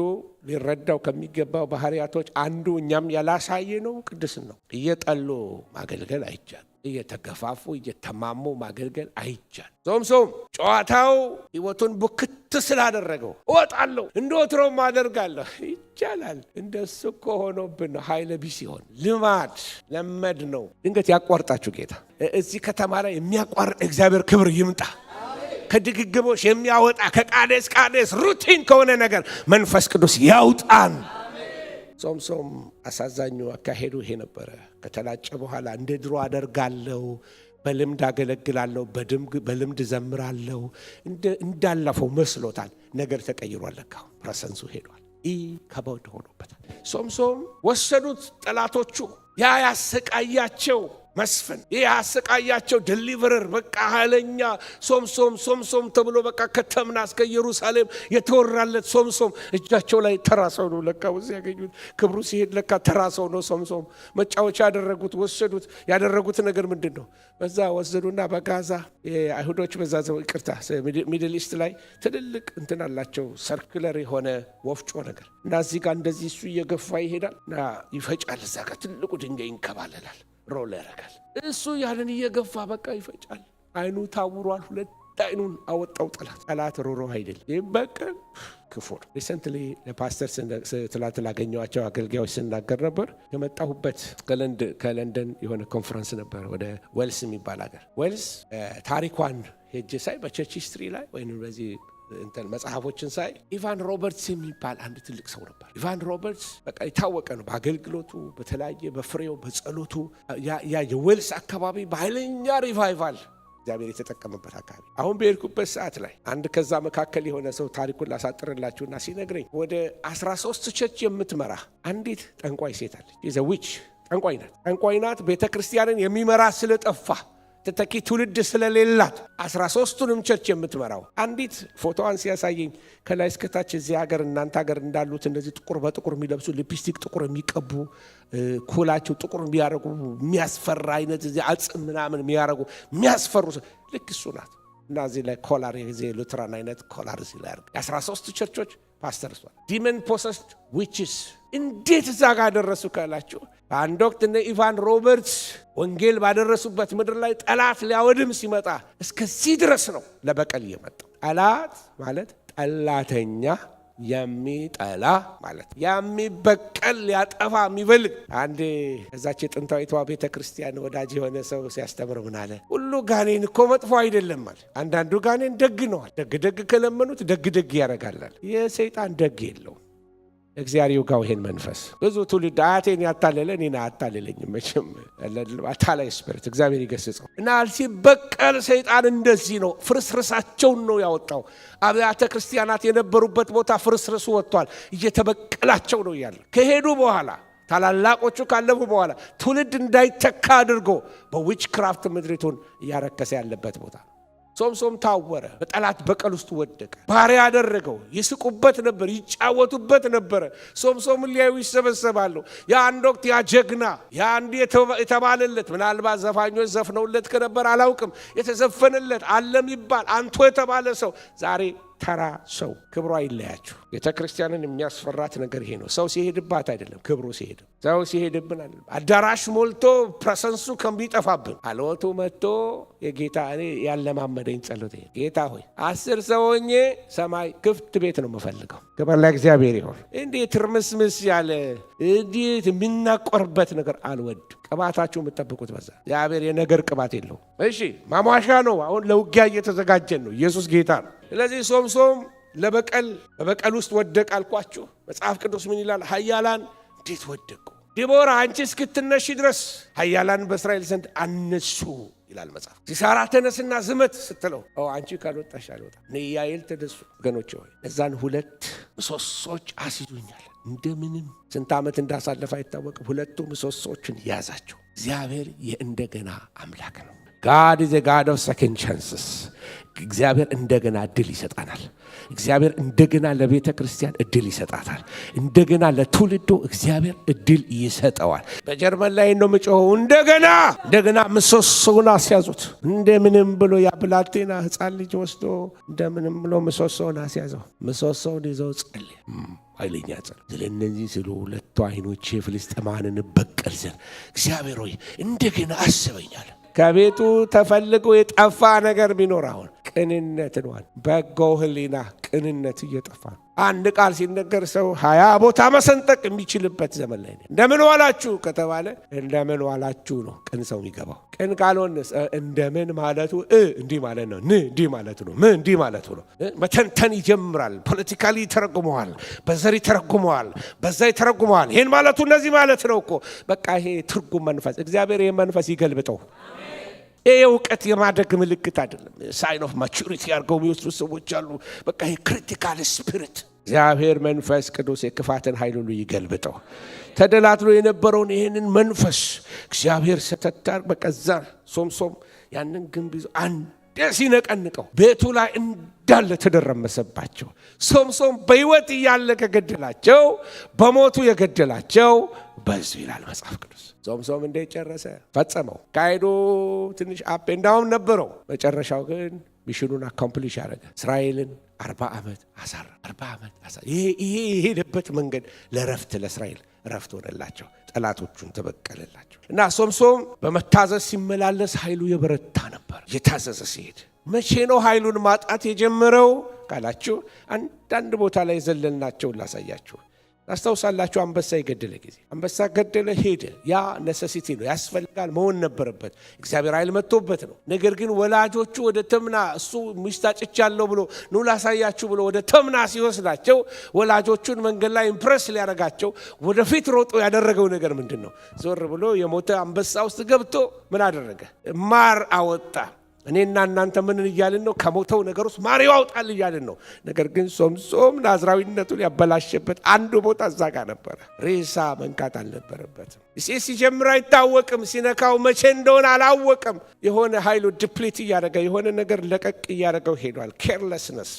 Speaker 1: ሊረዳው ከሚገባው ባህሪያቶች አንዱ እኛም ያላሳየ ነው ቅድስና ነው። እየጠሉ ማገልገል አይቻል፣ እየተገፋፉ እየተማሙ ማገልገል አይቻል። ሶምሶም ጨዋታው ህይወቱን ቡክት ስላደረገው እወጣለሁ እንደ ወትሮም አደርጋለሁ ይቻላል። እንደሱ እኮ ሆኖብን ነው። ኃይለ ቢስ ሲሆን ልማድ ለመድ ነው። ድንገት ያቋርጣችሁ ጌታ። እዚህ ከተማ ላይ የሚያቋርጥ እግዚአብሔር ክብር ይምጣ። ከድግግሞሽ የሚያወጣ ከቃዴስ ሩቲን ከሆነ ነገር መንፈስ ቅዱስ ያውጣን። ሶምሶም አሳዛኙ አካሄዱ ይሄ ነበረ። ከተላጨ በኋላ እንደ ድሮ አደርጋለሁ፣ በልምድ አገለግላለሁ፣ በልምድ ዘምራለሁ እንዳለፈው መስሎታል። ነገር ተቀይሯል። ለካ ፕሬሰንሱ ሄዷል። ከበድ ሆኖበታል። ሶምሶም ወሰዱት ጠላቶቹ። ያ ያሰቃያቸው መስፍን፣ ይህ ያሰቃያቸው ዴሊቨረር፣ በቃ ኃይለኛ ሶምሶም ተብሎ በቃ ከተምና እስከ ኢየሩሳሌም የተወራለት ሶምሶም እጃቸው ላይ ተራሰው ነው ለካ ወዚህ ያገኙት። ክብሩ ሲሄድ ለካ ተራሰው ነው ሶምሶም። መጫወቻ ያደረጉት ወሰዱት። ያደረጉት ነገር ምንድን ነው? በዛ ወሰዱና በጋዛ አይሁዶች በዛ ይቅርታ ሚድል ኢስት ላይ ትልልቅ እንትን አላቸው፣ ሰርኩለር የሆነ ወፍጮ ነገር እና እዚህ ጋር እንደዚህ እሱ እየገፋ ይሄዳል እና ይፈጫል። እዛ ጋር ትልቁ ድንጋይ ይንከባለላል፣ ሮል ያደርጋል። እሱ ያንን እየገፋ በቃ ይፈጫል። አይኑ ታውሯል። ሁለት አይኑን አወጣው። ጠላት ሮሮ አይደል፣ ይበቀል ክፉ ነው። ሪሰንትሊ ለፓስተር ትላንት ላገኘኋቸው አገልጋዮች ስናገር ነበር። የመጣሁበት ከለንደን የሆነ ኮንፈረንስ ነበር፣ ወደ ዌልስ የሚባል ሀገር። ዌልስ ታሪኳን ሄጄ ሳይ በቸርች ሂስትሪ ላይ ወይም በዚህ መጽሐፎችን ሳይ ኢቫን ሮበርትስ የሚባል አንድ ትልቅ ሰው ነበር። ኢቫን ሮበርትስ በቃ የታወቀ ነው በአገልግሎቱ፣ በተለያየ በፍሬው፣ በጸሎቱ። ያ የዌልስ አካባቢ በኃይለኛ ሪቫይቫል እግዚአብሔር የተጠቀመበት አካባቢ። አሁን በሄድኩበት ሰዓት ላይ አንድ ከዛ መካከል የሆነ ሰው ታሪኩን ላሳጥርላችሁና ሲነግረኝ ወደ 13 ቸርች የምትመራ አንዲት ጠንቋይ ሴት አለች። ዊች ጠንቋይ ናት። ቤተ ክርስቲያንን የሚመራ ስለጠፋ ተተኪ ትውልድ ስለሌላት 13ቱንም ቸርች የምትመራው አንዲት ፎቶዋን ሲያሳየኝ ከላይ እስከታች እዚህ ሀገር እናንተ ሀገር እንዳሉት እንደዚህ ጥቁር በጥቁር የሚለብሱ ሊፕስቲክ ጥቁር የሚቀቡ ኩላቸው ጥቁር የሚያረጉ የሚያስፈራ አይነት እዚህ አጽም ምናምን የሚያረጉ የሚያስፈሩ ልክ እሱ ናት። እና እዚህ ላይ ኮላር የዚህ ሉትራን አይነት ኮላር እዚህ ላይ አድርገው 13 ቸርቾች ፓስተር ሷል ዲመን ፖሰስድ ዊችስ እንዴት እዛ ጋር ደረሱ ካላችሁ በአንድ ወቅት እነ ኢቫን ሮበርትስ ወንጌል ባደረሱበት ምድር ላይ ጠላት ሊያወድም ሲመጣ እስከዚህ ድረስ ነው ለበቀል የመጣው። ጠላት ማለት ጠላተኛ የሚጠላ ማለት የሚበቀል ሊያጠፋ የሚፈልግ። አንድ ከዛች የጥንታዊቷ ቤተክርስቲያን ወዳጅ የሆነ ሰው ሲያስተምር ምን አለ? ሁሉ ጋኔን እኮ መጥፎ አይደለም ማለት። አንዳንዱ ጋኔን ደግ ነዋል። ደግ ከለመኑት ደግ ያረጋላል። የሰይጣን ደግ የለውም። እግዚአብሔር ይውጋው ይሄን መንፈስ። ብዙ ትውልድ አያቴን ያታለለ እኔን አያታለለኝም መቼም አታላይ ስፒሪት እግዚአብሔር ይገስጸው። እና ሲበቀል ሰይጣን እንደዚህ ነው። ፍርስርሳቸውን ነው ያወጣው። አብያተ ክርስቲያናት የነበሩበት ቦታ ፍርስርሱ ወጥቷል። እየተበቀላቸው ነው ያለ። ከሄዱ በኋላ ታላላቆቹ ካለፉ በኋላ ትውልድ እንዳይተካ አድርጎ በዊች ክራፍት ምድሪቱን እያረከሰ ያለበት ቦታ። ሶምሶም ታወረ። በጠላት በቀል ውስጥ ወደቀ። ባሪያ ያደረገው። ይስቁበት ነበር፣ ይጫወቱበት ነበር። ሶምሶምን ሊያዩ ይሰበሰባሉ። የአንድ ወቅት ያ ጀግና ያ አንድ የተባለለት ምናልባት ዘፋኞች ዘፍነውለት ከነበር አላውቅም፣ የተዘፈነለት ዓለም ይባል አንቶ የተባለ ሰው ዛሬ ተራ ሰው። ክብሩ አይለያችሁ። ቤተ ክርስቲያንን የሚያስፈራት ነገር ይሄ ነው። ሰው ሲሄድባት አይደለም፣ ክብሩ ሲሄድ። ሰው ሲሄድብን አይደለም፣ አዳራሽ ሞልቶ ፕሬሰንሱ ከሚጠፋብን አልወቱ መጥቶ የጌታ እኔ ያለማመደኝ ጸሎት ጌታ ሆይ 10 ሰው ሆኜ ሰማይ ክፍት ቤት ነው የምፈልገው። ክብር ለእግዚአብሔር ይሁን። እንዴት ትርምስምስ ያለ እንዴት የሚናቆርበት ነገር አልወድም። ቅባታችሁ የምትጠብቁት በዛ። እግዚአብሔር የነገር ቅባት የለውም። እሺ ማሟሻ ነው። አሁን ለውጊያ እየተዘጋጀን ነው። ኢየሱስ ጌታ ነው። ስለዚህ ሶምሶም በበቀል ውስጥ ወደቅ አልኳችሁ። መጽሐፍ ቅዱስ ምን ይላል? ኃያላን እንዴት ወደቁ? ዲቦራ አንቺ እስክትነሺ ድረስ ኃያላን በእስራኤል ዘንድ አነሱ ይላል መጽሐፍ። ሲሳራ ተነስና ዝመት ስትለው አንቺ ካልወጣሽ አልወጣም። ኢያኤል ተደሱ። ወገኖች ሆይ እዛን 2 ምሰሶች አስይዙኛል። እንደምንም ስንት ዓመት እንዳሳለፈ አይታወቅም። 2 ምሰሶችን ያዛቸው። እግዚአብሔር የእንደገና አምላክ ነው። God is a God of second chances. እግዚአብሔር እንደገና እድል ይሰጣናል። እግዚአብሔር እንደገና ለቤተ ክርስቲያን እድል ይሰጣታል። እንደገና ለትውልዱ እግዚአብሔር እድል ይሰጠዋል። በጀርመን ላይ ነው መጮው እንደገና ምሰሶውን አስያዙት። እንደምንም ብሎ ያብላቴና ሕፃን ልጅ ወስዶ እንደምንም ብሎ ምሰሶውን አስያዘው። ምሰሶውን ይዘው ጸለየ። ኃይለኛ ጸሎት። ስለነዚህ ስለ 2 አይኖች ፍልስጤማንን በቀል ዘንድ እግዚአብሔር ሆይ እንደገና አስበኛል። ከቤቱ ተፈልጎ የጠፋ ነገር ቢኖር አሁን ቅንነት ነው። በጎ ህሊና ቅንነት እየጠፋ ነው። አንድ ቃል ሲነገር ሰው 20 ቦታ መሰንጠቅ የሚችልበት ዘመን ላይ ነው። እንደምን ዋላችሁ ከተባለ እንደምን ዋላችሁ ነው ቅን ሰው የሚገባው። ቅን ካልሆነስ እንደምን ማለቱ እንዲህ ማለት ነው፣ እንዲህ ማለቱ ነው፣ እንዲህ ማለቱ ነው። መተንተን ይጀምራል። ፖለቲካሊ ይተረጉመዋል፣ በዘር ይተረጉመዋል፣ በዛ ይተረጉመዋል። ይሄን ማለቱ እነዚህ ማለት ነው እኮ በቃ ይሄ ትርጉም መንፈስ እግዚአብሔር ይሄ መንፈስ ይገልብጠው። ይሄ እውቀት የማደግ ምልክት አይደለም። ሳይን ኦፍ ማቹሪቲ አድርገው የሚወስዱ ሰዎች አሉ። በቃ ይሄ ክሪቲካል ስፒሪት። እግዚአብሔር መንፈስ ቅዱስ የክፋትን ኃይል ሁሉ ይገልብጠው። ተደላትሎ የነበረውን ይህንን መንፈስ እግዚአብሔር ሰተታር በቀዛ ሶምሶም ያንን ግንብ ይዞ አንዴ ሲነቀንቀው ቤቱ ላይ እንዳለ ተደረመሰባቸው። ሶምሶም በሕይወት እያለ ከገደላቸው በሞቱ የገደላቸው በዙ ይላል መጽሐፍ ቅዱስ። ሶምሶም እንዴት ጨረሰ? ፈጸመው። ካይዶ ትንሽ አፕ እንዳውም ነበረው። መጨረሻው ግን ሚሽኑን አኮምፕሊሽ ያደረገ። እስራኤልን 40 ዓመት አሳረ። 40 ዓመት አሳረ። ይሄ የሄደበት መንገድ ለረፍት ለእስራኤል ረፍት ሆነላቸው። ጠላቶቹን ተበቀለላቸው። እና ሶምሶም በመታዘዝ ሲመላለስ ኃይሉ የበረታ ነበር። የታዘዘ ሲሄድ መቼ ነው ኃይሉን ማጣት የጀመረው ካላችሁ አንዳንድ ቦታ ላይ ዘለልናቸው ላሳያችሁ። ታስታውሳላችሁ? አንበሳ የገደለ ጊዜ አንበሳ ገደለ ሄደ። ያ ነሰሲቲ ነው፣ ያስፈልጋል፣ መሆን ነበረበት። እግዚአብሔር ኃይል መጥቶበት ነው። ነገር ግን ወላጆቹ ወደ ተምና እሱ ሚስት አጭቻለሁ ብሎ ኑ ላሳያችሁ ብሎ ወደ ተምና ሲወስዳቸው ወላጆቹን መንገድ ላይ ኢምፕረስ ሊያደርጋቸው ወደፊት ሮጦ ያደረገው ነገር ምንድን ነው? ዞር ብሎ የሞተ አንበሳ ውስጥ ገብቶ ምን አደረገ? ማር አወጣ። እኔና እናንተ ምን እያልን ነው? ከሞተው ነገር ውስጥ ማር ያወጣል እያልን ነው። ነገር ግን ሶምሶም ናዝራዊነቱን ያበላሸበት አንዱ ቦታ እዛ ጋር ነበረ። ሬሳ መንካት አልነበረበትም። ሲጀምር አይታወቅም። ሲነካው መቼ እንደሆነ አላወቅም። የሆነ ኃይሉ ዲፕሊት እያደረገ የሆነ ነገር ለቀቅ እያደረገው ሄዷል። ኬርለስነስ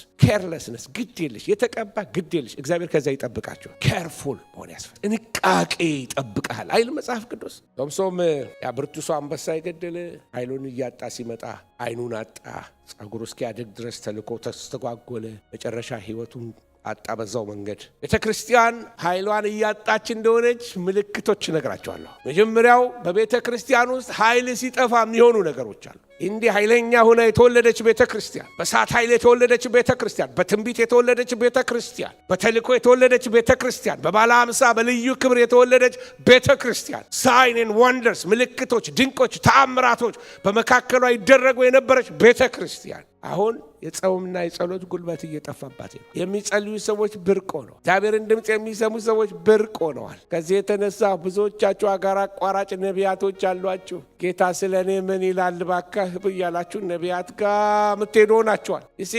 Speaker 1: ግድ የለሽ የተቀባ ግድ የለሽ። እግዚአብሔር ከዛ ይጠብቃቸው። ኬርፉል መሆን ያስፈልጋል። ጥንቃቄ ይጠብቃል አይል መጽሐፍ ቅዱስ። ሶምሶም ያ ብርቱ ሰው አንበሳ የገደለ ኃይሉን እያጣ ሲመጣ አይኑን አጣ። ጸጉሩ እስኪያድግ ድረስ ተልኮ ተስተጓጎለ። መጨረሻ ህይወቱን አጣ። በዛው መንገድ ቤተ ክርስቲያን ኃይሏን እያጣች እንደሆነች ምልክቶች እነግራቸዋለሁ። መጀመሪያው በቤተ ክርስቲያን ውስጥ ኃይል ሲጠፋ የሚሆኑ ነገሮች አሉ። እንዲህ ኃይለኛ ሆና የተወለደች ቤተ ክርስቲያን፣ በእሳት ኃይል የተወለደች ቤተ ክርስቲያን፣ በትንቢት የተወለደች ቤተ ክርስቲያን፣ በተልእኮ የተወለደች ቤተ ክርስቲያን፣ በባለ 50 በልዩ ክብር የተወለደች ቤተ ክርስቲያን፣ ሳይን ወንደርስ ምልክቶች፣ ድንቆች፣ ተአምራቶች በመካከሏ ይደረጉ የነበረች ቤተ ክርስቲያን አሁን የጾምና የጸሎት ጉልበት እየጠፋባት ነው። የሚጸልዩ ሰዎች ብርቅ ሆነዋል። እግዚአብሔርን ድምፅ የሚሰሙ ሰዎች ብርቅ ሆነዋል። ከዚህ የተነሳ ብዙዎቻችሁ አገር አቋራጭ ነቢያቶች አሏችሁ። ጌታ ስለ እኔ ምን ይላል ባካህ ብያላችሁ ነቢያት ጋር ምትሄዱ ሆናችኋል። እሺ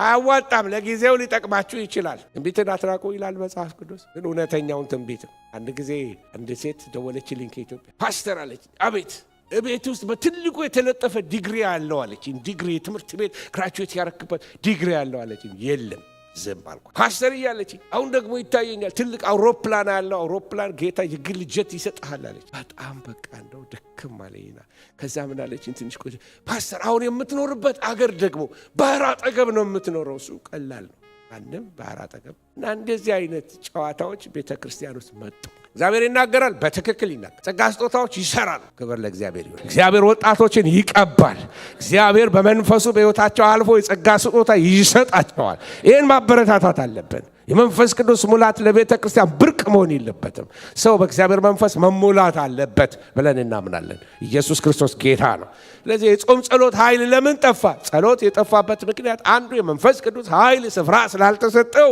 Speaker 1: አያዋጣም። ለጊዜው ሊጠቅማችሁ ይችላል። ትንቢትን አትራቁ ይላል መጽሐፍ ቅዱስ። ግን እውነተኛውን ትንቢት ነው። አንድ ጊዜ አንድ ሴት ደወለችልኝ ከኢትዮጵያ። ፓስተር አለች። አቤት። ቤት ውስጥ በትልቁ የተለጠፈ ዲግሪ ያለው አለች። ዲግሪ ትምህርት ቤት ግራጁዌት ያረክበት ዲግሪ ያለው አለች። የለም ዝም አልኳት። ፓስተር እያለች አሁን ደግሞ ይታየኛል ትልቅ አውሮፕላን ያለው አውሮፕላን ጌታ የግል ጀት ይሰጥሃል አለች። በጣም በቃ እንደው ደክም አለኝና ከዛ ምን አለችኝ ትንሽ ቆይ ፓስተር አሁን የምትኖርበት አገር ደግሞ ባህር አጠገብ ነው የምትኖረው። እሱ ቀላል ነው አንድም ባህር አጠገብ እና እንደዚህ አይነት ጨዋታዎች ቤተ ክርስቲያን ውስጥ መጡ። እግዚአብሔር ይናገራል፣ በትክክል ይናገራል። ጸጋ ስጦታዎች ይሰራሉ። ክብር ለእግዚአብሔር ይሁን። እግዚአብሔር ወጣቶችን ይቀባል። እግዚአብሔር በመንፈሱ በሕይወታቸው አልፎ የጸጋ ስጦታ ይሰጣቸዋል። ይህን ማበረታታት አለብን። የመንፈስ ቅዱስ ሙላት ለቤተ ክርስቲያን ብርቅ መሆን የለበትም። ሰው በእግዚአብሔር መንፈስ መሙላት አለበት ብለን እናምናለን። ኢየሱስ ክርስቶስ ጌታ ነው። ስለዚህ የጾም ጸሎት ኃይል ለምን ጠፋ? ጸሎት የጠፋበት ምክንያት አንዱ የመንፈስ ቅዱስ ኃይል ስፍራ ስላልተሰጠው።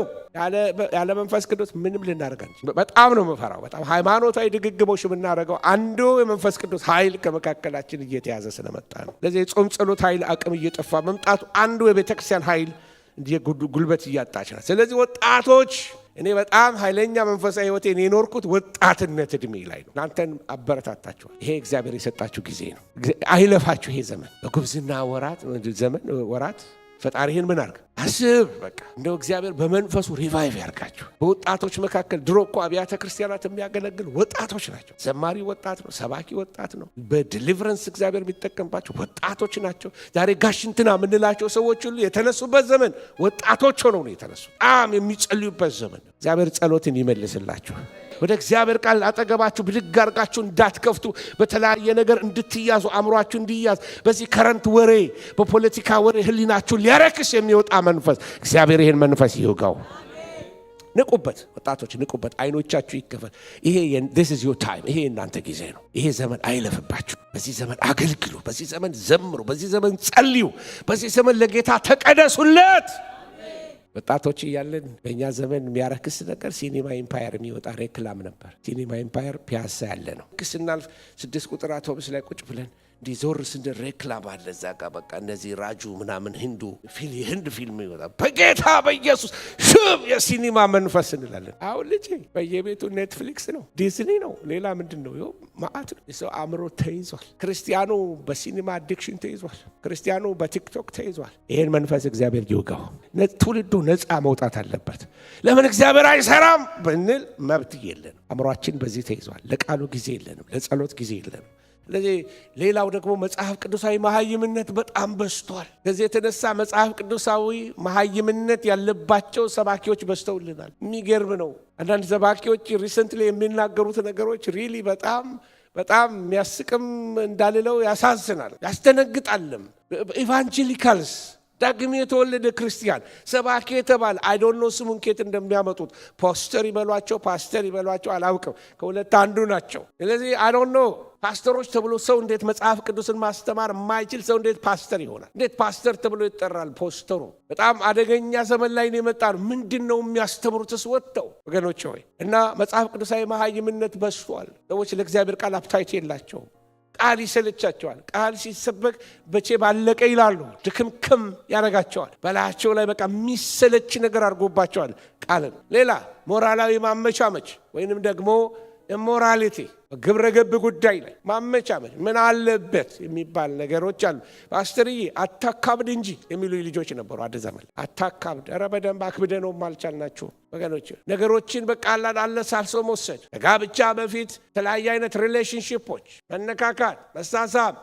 Speaker 1: ያለ መንፈስ ቅዱስ ምንም ልናደርጋል። በጣም ነው የምፈራው። በጣም ሃይማኖታዊ ድግግሞሽ የምናደርገው አንዱ የመንፈስ ቅዱስ ኃይል ከመካከላችን እየተያዘ ስለመጣ ነው። ስለዚህ የጾም ጸሎት ኃይል አቅም እየጠፋ መምጣቱ አንዱ የቤተ ክርስቲያን ኃይል ጉልበት እያጣች ናት። ስለዚህ ወጣቶች እኔ በጣም ኃይለኛ መንፈሳዊ ሕይወቴን የኖርኩት ወጣትነት እድሜ ላይ ነው። እናንተን አበረታታችኋል። ይሄ እግዚአብሔር የሰጣችሁ ጊዜ ነው። አይለፋችሁ። ይሄ ዘመን በጉብዝና ወራት ፈጣሪህን ምን አርግ አስብ። በቃ እንደው እግዚአብሔር በመንፈሱ ሪቫይቭ ያርጋችሁ። በወጣቶች መካከል ድሮ እኮ አብያተ ክርስቲያናት የሚያገለግሉ ወጣቶች ናቸው። ዘማሪ ወጣት ነው፣ ሰባኪ ወጣት ነው። በዲሊቨረንስ እግዚአብሔር የሚጠቀምባቸው ወጣቶች ናቸው። ዛሬ ጋሽ እንትና የምንላቸው ሰዎች ሁሉ የተነሱበት ዘመን ወጣቶች ሆነው ነው የተነሱ። በጣም የሚጸልዩበት ዘመን ነው። እግዚአብሔር ጸሎትን ይመልስላችሁ። ወደ እግዚአብሔር ቃል አጠገባችሁ ብድግ አርጋችሁ እንዳትከፍቱ፣ በተለያየ ነገር እንድትያዙ፣ አእምሯችሁ እንዲያዝ፣ በዚህ ከረንት ወሬ፣ በፖለቲካ ወሬ ህሊናችሁ ሊያረክስ የሚወጣ መንፈስ እግዚአብሔር ይሄን መንፈስ ይውጋው። ንቁበት፣ ወጣቶች ንቁበት፣ አይኖቻችሁ ይከፈት። ይሄ this is your time። ይሄ እናንተ ጊዜ ነው። ይሄ ዘመን አይለፍባችሁ። በዚህ ዘመን አገልግሉ፣ በዚህ ዘመን ዘምሩ፣ በዚህ ዘመን ጸልዩ፣ በዚህ ዘመን ለጌታ ተቀደሱለት። ወጣቶች እያለን በእኛ ዘመን የሚያረክስ ነገር ሲኒማ ኢምፓየር የሚወጣ ሬክላም ነበር። ሲኒማ ኢምፓየር ፒያሳ ያለ ነው። ስናልፍ 6 ቁጥር አውቶቡስ ላይ ቁጭ ብለን እንዲህ ዞር ስንል ሬክላም አለ እዛ ጋር። በቃ እነዚህ ራጁ ምናምን የህንድ ፊልም ይወጣ። በጌታ በኢየሱስ ሽም የሲኒማ መንፈስ እንላለን። አሁን ልጄ በየቤቱ ኔትፍሊክስ ነው፣ ዲዝኒ ነው፣ ሌላ ምንድን ነው? ይኸው ማአት ነው። የሰው አእምሮ ተይዟል። ክርስቲያኑ በሲኒማ አዲክሽን ተይዟል። ክርስቲያኑ በቲክቶክ ተይዟል። ይሄን መንፈስ እግዚአብሔር ይውጋው። ትውልዱ ነፃ መውጣት አለበት። ለምን እግዚአብሔር አይሰራም ብንል መብት የለንም። አእምሯችን በዚህ ተይዟል። ለቃሉ ጊዜ የለንም፣ ለጸሎት ጊዜ የለንም። ስለዚህ ሌላው ደግሞ መጽሐፍ ቅዱሳዊ መሃይምነት በጣም በዝቷል። ከዚህ የተነሳ መጽሐፍ ቅዱሳዊ መሃይምነት ያለባቸው ሰባኪዎች በዝተውልናል። የሚገርም ነው። አንዳንድ ሰባኪዎች ሪሰንትሊ የሚናገሩት ነገሮች ሪሊ በጣም የሚያስቅም እንዳልለው ያሳዝናል፣ ያስደነግጣልም። ኢቫንጀሊካልስ ዳግም የተወለደ ክርስቲያን ሰባኪ የተባለ አይዶኖ ስሙን ኬት እንደሚያመጡት ፖስተር ፓስተር ይበሏቸው አላውቅም። ከሁለት አንዱ ናቸው። ስለዚህ አይዶኖ ፓስተሮች ተብሎ ሰው እንዴት መጽሐፍ ቅዱስን ማስተማር የማይችል ሰው እንዴት ፓስተር ይሆናል? እንዴት ፓስተር ተብሎ ይጠራል? ፖስተሩ በጣም አደገኛ ዘመን ላይ ነው የመጣ ነው። ምንድን ነው የሚያስተምሩትስ ወጥተው ወገኖች ሆይ? እና መጽሐፍ ቅዱሳዊ መሃይምነት በዝቷል። ሰዎች ለእግዚአብሔር ቃል አፕታይት የላቸውም። ቃል ይሰለቻቸዋል። ቃል ሲሰበክ በቼ ባለቀ ይላሉ። ድክምክም ያደርጋቸዋል። በላያቸው ላይ በቃ የሚሰለች ነገር አድርጎባቸዋል ቃልን። ሌላ ሞራላዊ ማመቻመች ወይንም ደግሞ ኢሞራሊቲ ግብረ ገብ ጉዳይ ላይ ማመቻመች ምን አለበት የሚባል ነገሮች አሉ። ፓስተርዬ አታካብድ እንጂ የሚሉ ልጆች ነበሩ። አዲስ ዘመን አታካብድ፣ ኧረ በደንብ አክብደነው አልቻልናቸው ወገኖች። ነገሮችን በቃ አለሳልሶ መውሰድ፣ ከጋብቻ በፊት የተለያየ አይነት ሪሌሽንሺፖች፣ መነካካት፣ መሳሳብ።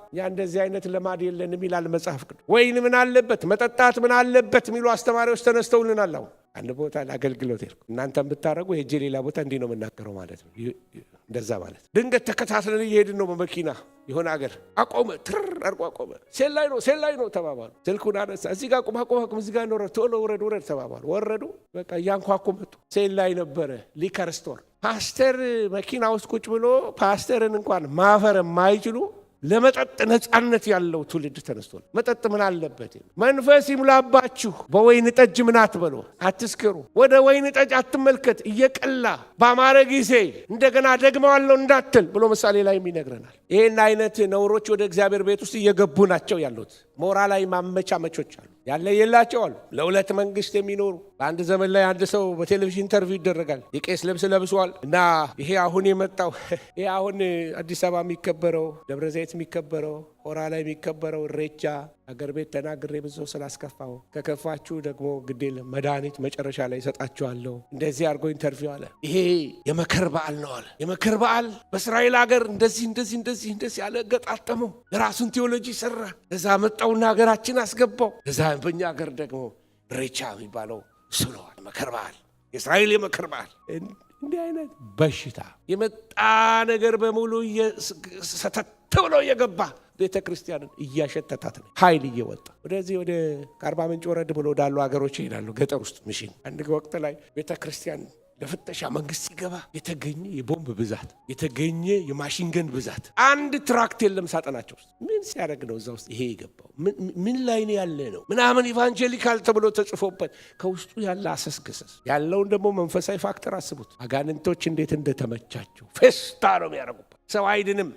Speaker 1: እኛ እንደዚህ አይነት ልማድ የለንም ይላል መጽሐፍ ቅዱስ። ወይን ምን አለበት መጠጣት ምን አለበት የሚሉ አስተማሪዎች ተነስተውልናል። አሁን አንድ ቦታ ለአገልግሎት ሄድኩ። እናንተም ብታረጉ ሄጄ ሌላ ቦታ እንዲህ ነው የምናገረው ማለት ነው። እንደዛ ማለት ድንገት ተከታትለን እየሄድን ነው በመኪና የሆነ ሀገር አቆመ። ትር አርቆ አቆመ። ሴላይ ነው ተባባሉ። ስልኩን አነሳ። እዚህ ጋር ቁም እዚህ ጋር ነው ቶሎ ውረድ ተባባሉ። ወረዱ። በቃ እያንኳኩ መጡ። ሴላይ ነበረ ሊከር ስቶር። ፓስተር መኪና ውስጥ ቁጭ ብሎ ፓስተርን እንኳን ማፈር የማይችሉ ለመጠጥ ነፃነት ያለው ትውልድ ተነስቷል። መጠጥ ምን አለበት? መንፈስ ይሙላባችሁ፣ በወይን ጠጅ ምን አትበሉ፣ አትስክሩ፣ ወደ ወይን ጠጅ አትመልከት፣ እየቀላ ባማረ ጊዜ እንደገና ደግመዋለሁ እንዳትል ብሎ ምሳሌ ላይ ይነግረናል። ይህን አይነት ነውሮች ወደ እግዚአብሔር ቤት ውስጥ እየገቡ ናቸው ያሉት። ሞራላዊ ማመቻመቾች አሉ፣ ያለ የላቸው አሉ። ለሁለት መንግስት የሚኖሩ በአንድ ዘመን ላይ አንድ ሰው በቴሌቪዥን ኢንተርቪው ይደረጋል። የቄስ ልብስ ለብሷል እና ይሄ አሁን የመጣው ይሄ አሁን አዲስ አበባ የሚከበረው ደብረ ዘይት የሚከበረው ሆራ ላይ የሚከበረው ኢሬቻ አገር ቤት ተናግሬ ብዙ ስላስከፋው ከከፋችሁ ደግሞ ግዴለ መድኃኒት መጨረሻ ላይ እሰጣችኋለሁ እንደዚህ አድርጎ ኢንተርቪው አለ። ይሄ የመከር በዓል ነው አለ። የመከር በዓል በእስራኤል ሀገር እንደዚህ ያለ ገጣጠመው ለራሱን ቴዎሎጂ ሰራ። ለዛ መጣውና ሀገራችን አስገባው። ለዛ በእኛ ሀገር ደግሞ ኢሬቻ የሚባለው እሱ ነው መከር በዓል፣ የእስራኤል የመከር በዓል። እንዲህ አይነት በሽታ የመጣ ነገር በሙሉ ሰተት ብሎ እየገባ ቤተ ክርስቲያንን እያሸተታት ነው። ኃይል እየወጣ ወደዚህ ወደ ከአርባ ምንጭ ወረድ ብሎ ወዳሉ ሀገሮች ይሄዳሉ። ገጠር ውስጥ ምሽን አንድ ወቅት ላይ ቤተ ክርስቲያን ለፍተሻ መንግስት ሲገባ የተገኘ የቦምብ ብዛት፣ የተገኘ የማሽንገን ብዛት፣ አንድ ትራክት የለም ሳጥናቸው ውስጥ። ምን ሲያደርግ ነው እዛ ውስጥ ይሄ የገባው? ምን ላይ ነው ያለ ነው ምናምን ኢቫንጀሊካል ተብሎ ተጽፎበት ከውስጡ ያለ አሰስገሰስ ያለውን ደግሞ መንፈሳዊ ፋክተር አስቡት። አጋንንቶች እንዴት እንደተመቻቸው ፌስታ ነው የሚያደርጉበት። ሰው አይድንም።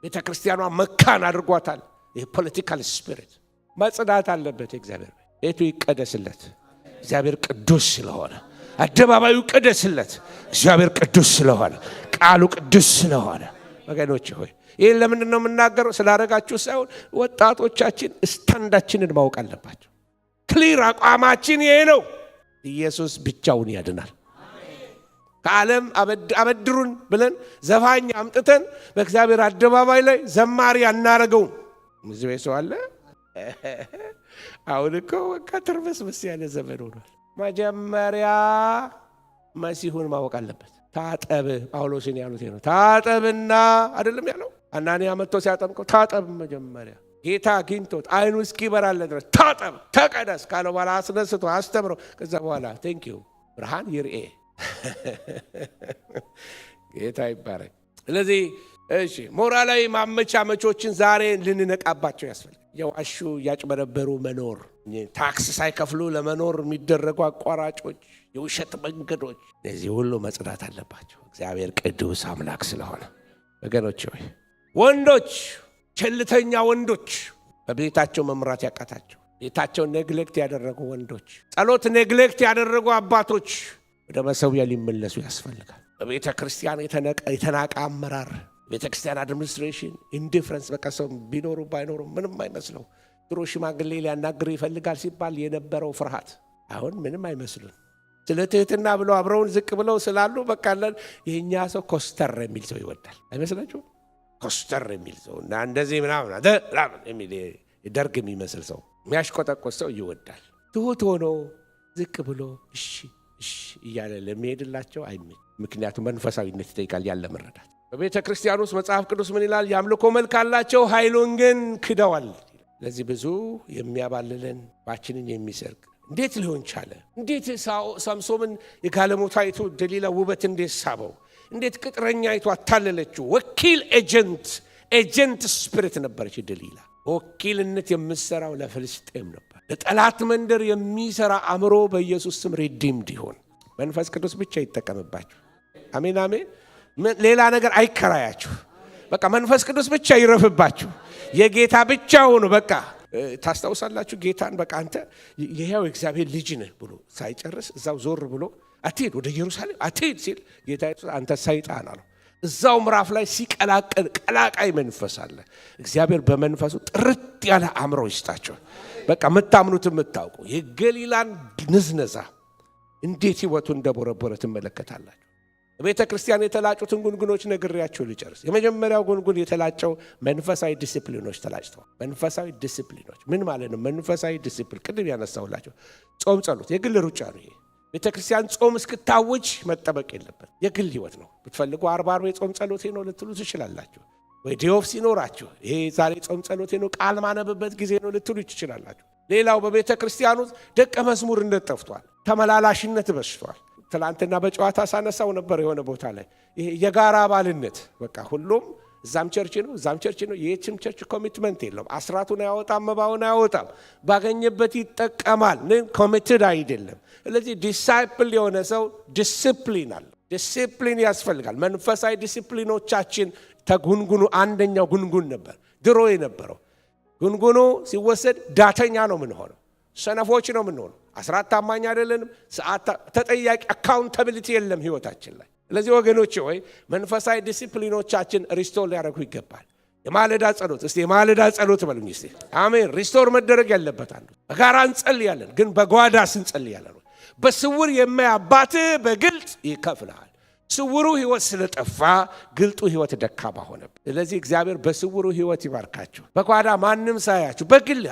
Speaker 1: ቤተ ክርስቲያኗ መካን አድርጓታል። የፖለቲካል ስፒሪት መጽዳት አለበት። እግዚአብሔር ቤቱ ይቀደስለት። እግዚአብሔር ቅዱስ ስለሆነ አደባባዩ ቅደስለት። እግዚአብሔር ቅዱስ ስለሆነ ቃሉ ቅዱስ ስለሆነ ወገኖች ሆይ ይህን ለምንድን ነው የምናገረው? ስላደረጋችሁ ሳይሆን ወጣቶቻችን ስታንዳችንን ማወቅ አለባቸው። ክሊር አቋማችን ይሄ ነው። ኢየሱስ ብቻውን ያድናል። ከዓለም አበድሩን ብለን ዘፋኝ አምጥተን በእግዚአብሔር አደባባይ ላይ ዘማሪ አናረገው። ሙዚቤ ሰው አለ። አሁን እኮ በቃ ትርምስምስ ያለ ዘመን ሆኗል። መጀመሪያ መሲሁን ማወቅ አለበት። ታጠብ፣ ጳውሎስን ያሉት ነው። ታጠብና አይደለም ያለው አናንያ መጥቶ ሲያጠምቀው ታጠብ መጀመሪያ ጌታ አግኝቶት አይኑ እስኪበራለት ድረስ ታጠብ ተቀደስ ካለው በኋላ አስነስቶ አስተምረው ከዛ በኋላ ቴንክ ዩ ብርሃን ይርኤ ጌታ ይባረክ። ስለዚህ እሺ ሞራላዊ ማመቻመቾችን ዛሬ ልንነቃባቸው ያስፈልጋል። የዋሹ እያጭበረበሩ መኖር፣ ታክስ ሳይከፍሉ ለመኖር የሚደረጉ አቋራጮች፣ የውሸት መንገዶች፣ እነዚህ ሁሉ መጽዳት አለባቸው። እግዚአብሔር ቅዱስ አምላክ ስለሆነ ወገኖች ሆይ ወንዶች፣ ቸልተኛ ወንዶች፣ በቤታቸው መምራት ያቃታቸው፣ ቤታቸው ኔግሌክት ያደረጉ ወንዶች፣ ጸሎት ኔግሌክት ያደረጉ አባቶች ወደ መሰዊያ ሊመለሱ ያስፈልጋል። በቤተ ክርስቲያን የተናቀ አመራር፣ ቤተ ክርስቲያን አድሚኒስትሬሽን ኢንዲፍረንስ፣ በቃ ሰው ቢኖሩ ባይኖሩ ምንም አይመስለው። ድሮ ሽማግሌ ሊያናግር ይፈልጋል ሲባል የነበረው ፍርሃት አሁን ምንም አይመስሉን። ስለ ትህትና ብለው አብረውን ዝቅ ብለው ስላሉ በቃ የኛ ሰው ኮስተር የሚል ሰው ይወዳል አይመስላችሁ? ኮስተር የሚል ሰው እና እንደዚህ ምናምን የሚል ደርግ የሚመስል ሰው የሚያሽቆጠቆጥ ሰው ይወዳል። ትሁት ሆኖ ዝቅ ብሎ እሺ እያለ ለሚሄድላቸው አይመች። ምክንያቱም መንፈሳዊነት ይጠይቃል ያለ መረዳት። በቤተ ክርስቲያን ውስጥ መጽሐፍ ቅዱስ ምን ይላል? የአምልኮ መልክ አላቸው፣ ኃይሉን ግን ክደዋል። ለዚህ ብዙ የሚያባልለን ባችንን የሚሰርቅ እንዴት ሊሆን ቻለ? እንዴት ሳምሶምን የጋለሞታይቱ ደሊላ ውበት እንዴት ሳበው? እንዴት ቅጥረኛይቱ አታለለችው? ወኪል ኤጀንት ስፒሪት ነበረች ደሊላ። ወኪልነት የምትሰራው ለፍልስጤም ነበር። ለጠላት መንደር የሚሰራ አእምሮ በኢየሱስ ስም ሪዲምድ ይሆን። መንፈስ ቅዱስ ብቻ ይጠቀምባችሁ። አሜን አሜን። ሌላ ነገር አይከራያችሁ። በቃ መንፈስ ቅዱስ ብቻ ይረፍባችሁ። የጌታ ብቻ ሆኖ በቃ ታስታውሳላችሁ ጌታን በቃ አንተ የሕያው እግዚአብሔር ልጅ ነህ ብሎ ሳይጨርስ እዛው ዞር ብሎ አትሂድ፣ ወደ ኢየሩሳሌም አትሂድ ሲል ጌታ ኢየሱስ አንተ ሰይጣን አለው። እዛው ምዕራፍ ላይ ሲቀላቀል ቀላቃይ መንፈስ አለ። እግዚአብሔር በመንፈሱ ጥርት ያለ አእምሮ ይስጣቸው። በቃ የምታምኑት የምታውቁ የገሊላን ንዝነዛ እንዴት ህይወቱ እንደቦረቦረ ትመለከታላችሁ። ቤተ ክርስቲያን የተላጩትን ጉንጉኖች ነግሬያችሁ ልጨርስ። የመጀመሪያው ጉንጉን የተላጨው መንፈሳዊ ዲሲፕሊኖች ተላጭተዋል። መንፈሳዊ ዲሲፕሊኖች ምን ማለት ነው? መንፈሳዊ ዲሲፕሊን ቅድም ያነሳሁላችሁ ጾም፣ ጸሎት የግል ሩጫ ነው። ይሄ ቤተ ክርስቲያን ጾም እስክታውጅ መጠበቅ የለበት የግል ህይወት ነው። ብትፈልጉ 40 የጾም ጸሎቴ ነው ልትሉ ትችላላችሁ። ወይ ዲዮፍ ሲኖራችሁ ይሄ ዛሬ ጾም ጸሎቴ ነው ቃል ማነብበት ጊዜ ነው ልትሉ ትችላላችሁ። ሌላው በቤተ ክርስቲያኑ ደቀ መዝሙርነት ጠፍቷል። ተመላላሽነት በዝቷል። ትላንትና በጨዋታ ሳነሳው ነበር የሆነ ቦታ ላይ ይሄ የጋራ አባልነት በቃ ሁሉም እዛም ቸርች ነው እዛም ቸርች ነው። የየትም ቸርች ኮሚትመንት የለውም። አስራቱን አያወጣም፣ መባውን አያወጣም፣ ባገኘበት ይጠቀማል። ኮሚትድ አይደለም። ስለዚህ ዲሳይፕል የሆነ ሰው ዲሲፕሊን አለ። ዲሲፕሊን ያስፈልጋል። መንፈሳዊ ዲሲፕሊኖቻችን ተጉንጉኑ አንደኛው ጉንጉን ነበር ድሮ የነበረው። ጉንጉኑ ሲወሰድ ዳተኛ ነው ምን ሆነው፣ ሰነፎች ነው ምን ሆነው፣ አስራት ታማኝ አይደለንም፣ ሰዓት ተጠያቂ አካውንታቢሊቲ የለም ህይወታችን ላይ። ስለዚህ ወገኖች ሆይ መንፈሳዊ ዲሲፕሊኖቻችን ሪስቶር ሊያደርጉ ይገባል። የማለዳ ጸሎት እስቲ የማለዳ ጸሎት በሉኝ እስቲ አሜን። ሪስቶር መደረግ ያለበት አንዱ በጋራ እንጸልያለን፣ ግን በጓዳ ስንጸልያለን። በስውር የማያባት በግልጽ ይከፍልሃል። ስውሩ ህይወት ስለጠፋ ግልጡ ህይወት ደካማ ሆነ። ስለዚህ እግዚአብሔር በስውሩ ህይወት ይባርካችሁ። በጓዳ ማንም ሳያችሁ በግል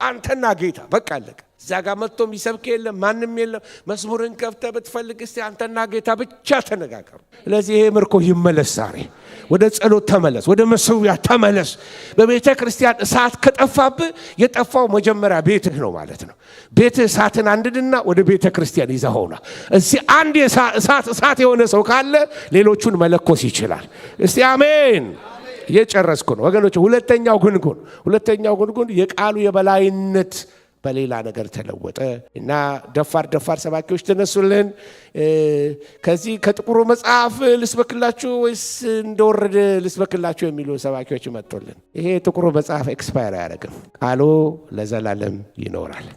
Speaker 1: አንተና ጌታ በቃ አለቀ። እዛ ጋር መጥቶ የሚሰብክ የለም፣ ማንም የለም። መስሙርን ከፍተህ ብትፈልግ እስቲ አንተና ጌታ ብቻ ተነጋገሩ። ስለዚህ ይሄ ምርኮ ይመለስ። ዛሬ ወደ ጸሎት ተመለስ፣ ወደ መሰዊያ ተመለስ። በቤተ ክርስቲያን እሳት ከጠፋብህ የጠፋው መጀመሪያ ቤትህ ነው ማለት ነው። ቤትህ እሳትን አንድድና ወደ ቤተ ክርስቲያን ይዘኸውና እዚህ አንድ እሳት የሆነ ሰው ካለ ሌሎቹን መለኮስ ይችላል። እስቲ አሜን። እየጨረስኩ ነው ወገኖች። ሁለተኛው ጉንጉን የቃሉ የበላይነት በሌላ ነገር ተለወጠ እና ደፋር ሰባኪዎች ተነሱልን። ከዚህ ከጥቁሩ መጽሐፍ ልስበክላችሁ ወይስ እንደወረደ ልስበክላችሁ የሚሉ ሰባኪዎች መጥቶልን፣ ይሄ ጥቁሩ መጽሐፍ ኤክስፓየር አያደርግም፣ ቃሉ ለዘላለም ይኖራል።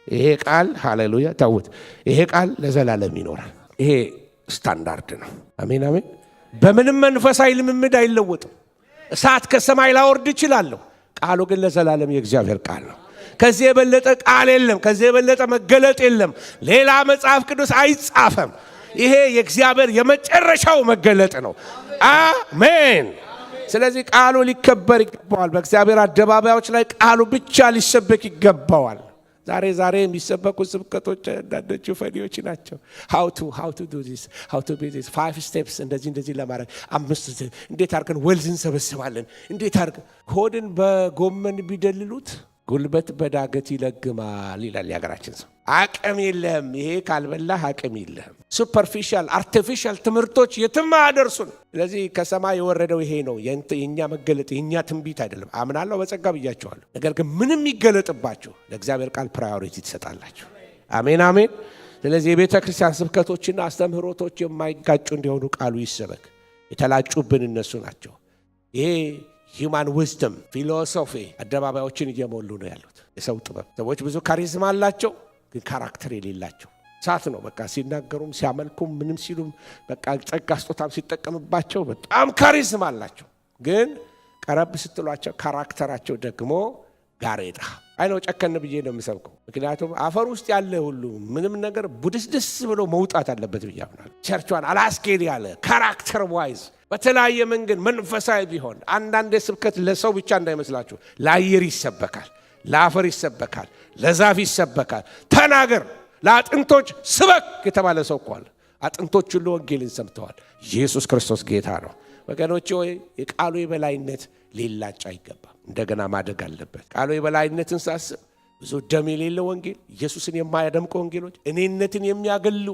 Speaker 1: ይሄ ቃል ሃሌሉያ ታውት፣ ይሄ ቃል ለዘላለም ይኖራል። ይሄ ስታንዳርድ ነው። አሜን። በምንም መንፈሳዊ ልምምድ አይለወጥም። እሳት ከሰማይ ላወርድ እችላለሁ፣ ቃሉ ግን ለዘላለም የእግዚአብሔር ቃል ነው። ከዚህ የበለጠ ቃል የለም። ከዚህ የበለጠ መገለጥ የለም። ሌላ መጽሐፍ ቅዱስ አይጻፈም። ይሄ የእግዚአብሔር የመጨረሻው መገለጥ ነው። አሜን። ስለዚህ ቃሉ ሊከበር ይገባዋል። በእግዚአብሔር አደባባዮች ላይ ቃሉ ብቻ ሊሰበክ ይገባዋል። ዛሬ የሚሰበኩ ስብከቶች አንዳንዶቹ ፈኒዎች ናቸው። how to do this, how to be this 5 steps እንደዚህ ለማድረግ 5 እንዴት አድርገን ወልዝ እንሰበስባለን፣ እንዴት አድርገን ሆድን በጎመን ቢደልሉት ጉልበት በዳገት ይለግማል ይላል የሀገራችን ሰው። አቅም የለም። ይሄ ካልበላህ አቅም የለም። ሱፐርፊሻል አርቲፊሻል ትምህርቶች የትም አያደርሱን። ስለዚህ ከሰማይ የወረደው ይሄ ነው። የኛ መገለጥ የኛ ትንቢት አይደለም። አምናለሁ፣ በጸጋ ብያቸዋለሁ። ነገር ግን ምንም ይገለጥባችሁ ለእግዚአብሔር ቃል ፕራዮሪቲ ትሰጣላችሁ። አሜን። ስለዚህ የቤተ ክርስቲያን ስብከቶችና አስተምህሮቶች የማይጋጩ እንዲሆኑ ቃሉ ይሰበክ። የተላጩብን እነሱ ናቸው። ይሄ ሂውማን ዊዝደም ፊሎሶፊ አደባባዮችን እየሞሉ ነው ያሉት። የሰው ጥበብ ሰዎች ብዙ ካሪዝማ አላቸው፣ ግን ካራክተር የሌላቸው እሳት ነው። በቃ ሲናገሩም ሲያመልኩም ምንም ሲሉም በቃ ጸጋ ስጦታም ሲጠቀምባቸው በጣም ካሪዝማ አላቸው፣ ግን ቀረብ ስትሏቸው ካራክተራቸው ደግሞ ጋሬጣ አይነው። ጨከን ብዬ ነው የምሰብከው። ምክንያቱም አፈር ውስጥ ያለ ሁሉ ምንም ነገር ቡድስድስ ብሎ መውጣት አለበት ብዬ አምናለሁ። ቸርቿን አላስኬድ ያለ ካራክተር ዋይዝ በተለያየ መንገድ መንፈሳዊ ቢሆን አንዳንድ ስብከት ለሰው ብቻ እንዳይመስላችሁ፣ ለአየር ይሰበካል፣ ለአፈር ይሰበካል፣ ለዛፍ ይሰበካል። ተናገር፣ ለአጥንቶች ስበክ የተባለ ሰው እኮ አለ። አጥንቶች ሁሉ ወንጌልን ሰምተዋል። ኢየሱስ ክርስቶስ ጌታ ነው። ወገኖቼ ሆይ የቃሉ የበላይነት ሊላጭ አይገባም። እንደገና ማደግ አለበት። ቃሉ የበላይነትን ሳስብ ብዙ ደም የሌለው ወንጌል፣ ኢየሱስን የማያደምቁ ወንጌሎች፣ እኔነትን የሚያገኑ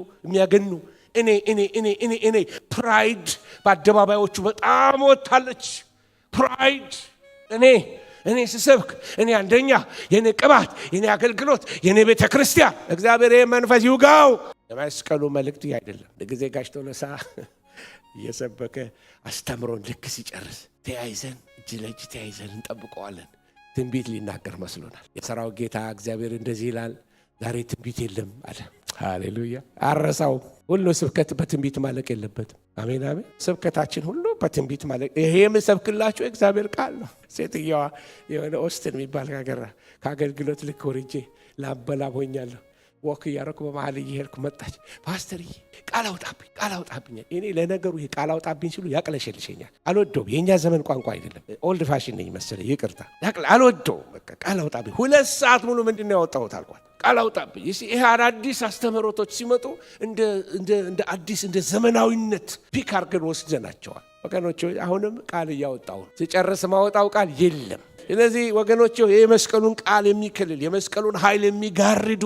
Speaker 1: እኔ ፕራይድ በአደባባዮቹ በጣም ወጣለች። ፕራይድ እኔ ስሰብክ እኔ አንደኛ፣ የኔ ቅባት፣ የኔ አገልግሎት፣ የኔ ቤተ ክርስቲያን። እግዚአብሔር ይህ መንፈስ ይውጋው። የመስቀሉ መልእክት አይደለም። ለጊዜ ጋሽ ቶለሳ እየሰበከ አስተምሮን ልክ ሲጨርስ ተያይዘን እጅ ለእጅ ተያይዘን እንጠብቀዋለን። ትንቢት ሊናገር መስሎናል። የሰራዊት ጌታ እግዚአብሔር እንደዚህ ይላል፣ ዛሬ ትንቢት የለም አለ። ሃሌሉያ። አረሳው ሁሉ ስብከት በትንቢት ማለቅ የለበትም። አሜን አሜን። ስብከታችን ሁሉ በትንቢት ማለቅ ይሄ የምሰብክላችሁ እግዚአብሔር ቃል ነው። ሴትየዋ የሆነ ኦስትን የሚባል ከአገልግሎት ልክ ወርጄ ላበላብ ሆኛለሁ። ወክ እያረኩ በመሀል እየሄድኩ መጣች። ፓስተርዬ ቃል አውጣብኝ። እኔ ለነገሩ ይሄ ቃል አውጣብኝ ሲሉ ያቅለሸልሸኛል። አልወደውም። የእኛ ዘመን ቋንቋ አይደለም። ኦልድ ፋሽን ነኝ መሰለኝ። ይቅርታ አልወደውም። በቃ ቃል አውጣብኝ። 2 ሰዓት ሙሉ ምንድን ነው ያወጣሁት አልኳት። ቃል አውጣብኝ። ይሄ አዳዲስ አስተምህሮቶች ሲመጡ እንደ አዲስ እንደ ዘመናዊነት ፒክ አድርገን ወስደናቸዋል። ወገኖች አሁንም ቃል እያወጣሁ ሲጨርስ ማወጣው ቃል የለም። ስለዚህ ወገኖች የመስቀሉን ቃል የሚከልል የመስቀሉን ኃይል የሚጋርዱ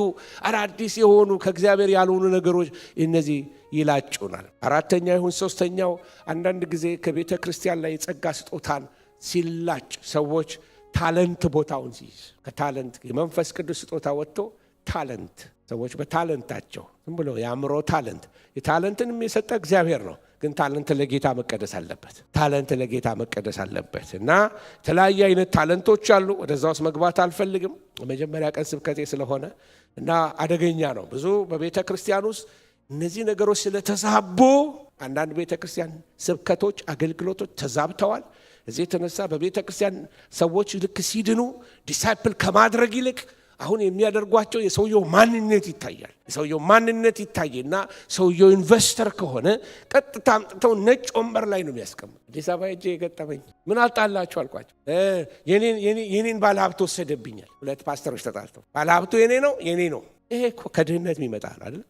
Speaker 1: አዳዲስ የሆኑ ከእግዚአብሔር ያልሆኑ ነገሮች እነዚህ ይላጩናል። አራተኛ ይሁን ሶስተኛው አንዳንድ ጊዜ ከቤተ ክርስቲያን ላይ የጸጋ ስጦታን ሲላጭ ሰዎች ታለንት ቦታውን ሲይዝ ከታለንት የመንፈስ ቅዱስ ስጦታ ወጥቶ ታለንት ሰዎች በታለንታቸው ዝም ብሎ የአእምሮ ታለንት የታለንትን የሰጠ እግዚአብሔር ነው። ግን ታለንት ለጌታ መቀደስ አለበት። ታለንት ለጌታ መቀደስ አለበት እና የተለያየ አይነት ታለንቶች አሉ። ወደዛ ውስጥ መግባት አልፈልግም። መጀመሪያ ቀን ስብከቴ ስለሆነ እና አደገኛ ነው። ብዙ በቤተ ክርስቲያን ውስጥ እነዚህ ነገሮች ስለተዛቡ አንዳንድ ቤተ ክርስቲያን ስብከቶች፣ አገልግሎቶች ተዛብተዋል። እዚህ የተነሳ በቤተ ክርስቲያን ሰዎች ልክ ሲድኑ ዲሳይፕል ከማድረግ ይልቅ አሁን የሚያደርጓቸው የሰውየው ማንነት ይታያል። የሰውየው ማንነት ይታይና ሰውየው ኢንቨስተር ከሆነ ቀጥታ አምጥተው ነጭ ወንበር ላይ ነው የሚያስቀምጥ። አዲስ አበባ ሄጄ የገጠመኝ ምን አልጣላችሁ አልኳቸው። የኔን ባለሀብት ወሰደብኛል። 2 ፓስተሮች ተጣልተው ባለሀብቱ የኔ ነው። ይሄ እኮ ከድህነት የሚመጣ ነው አይደል?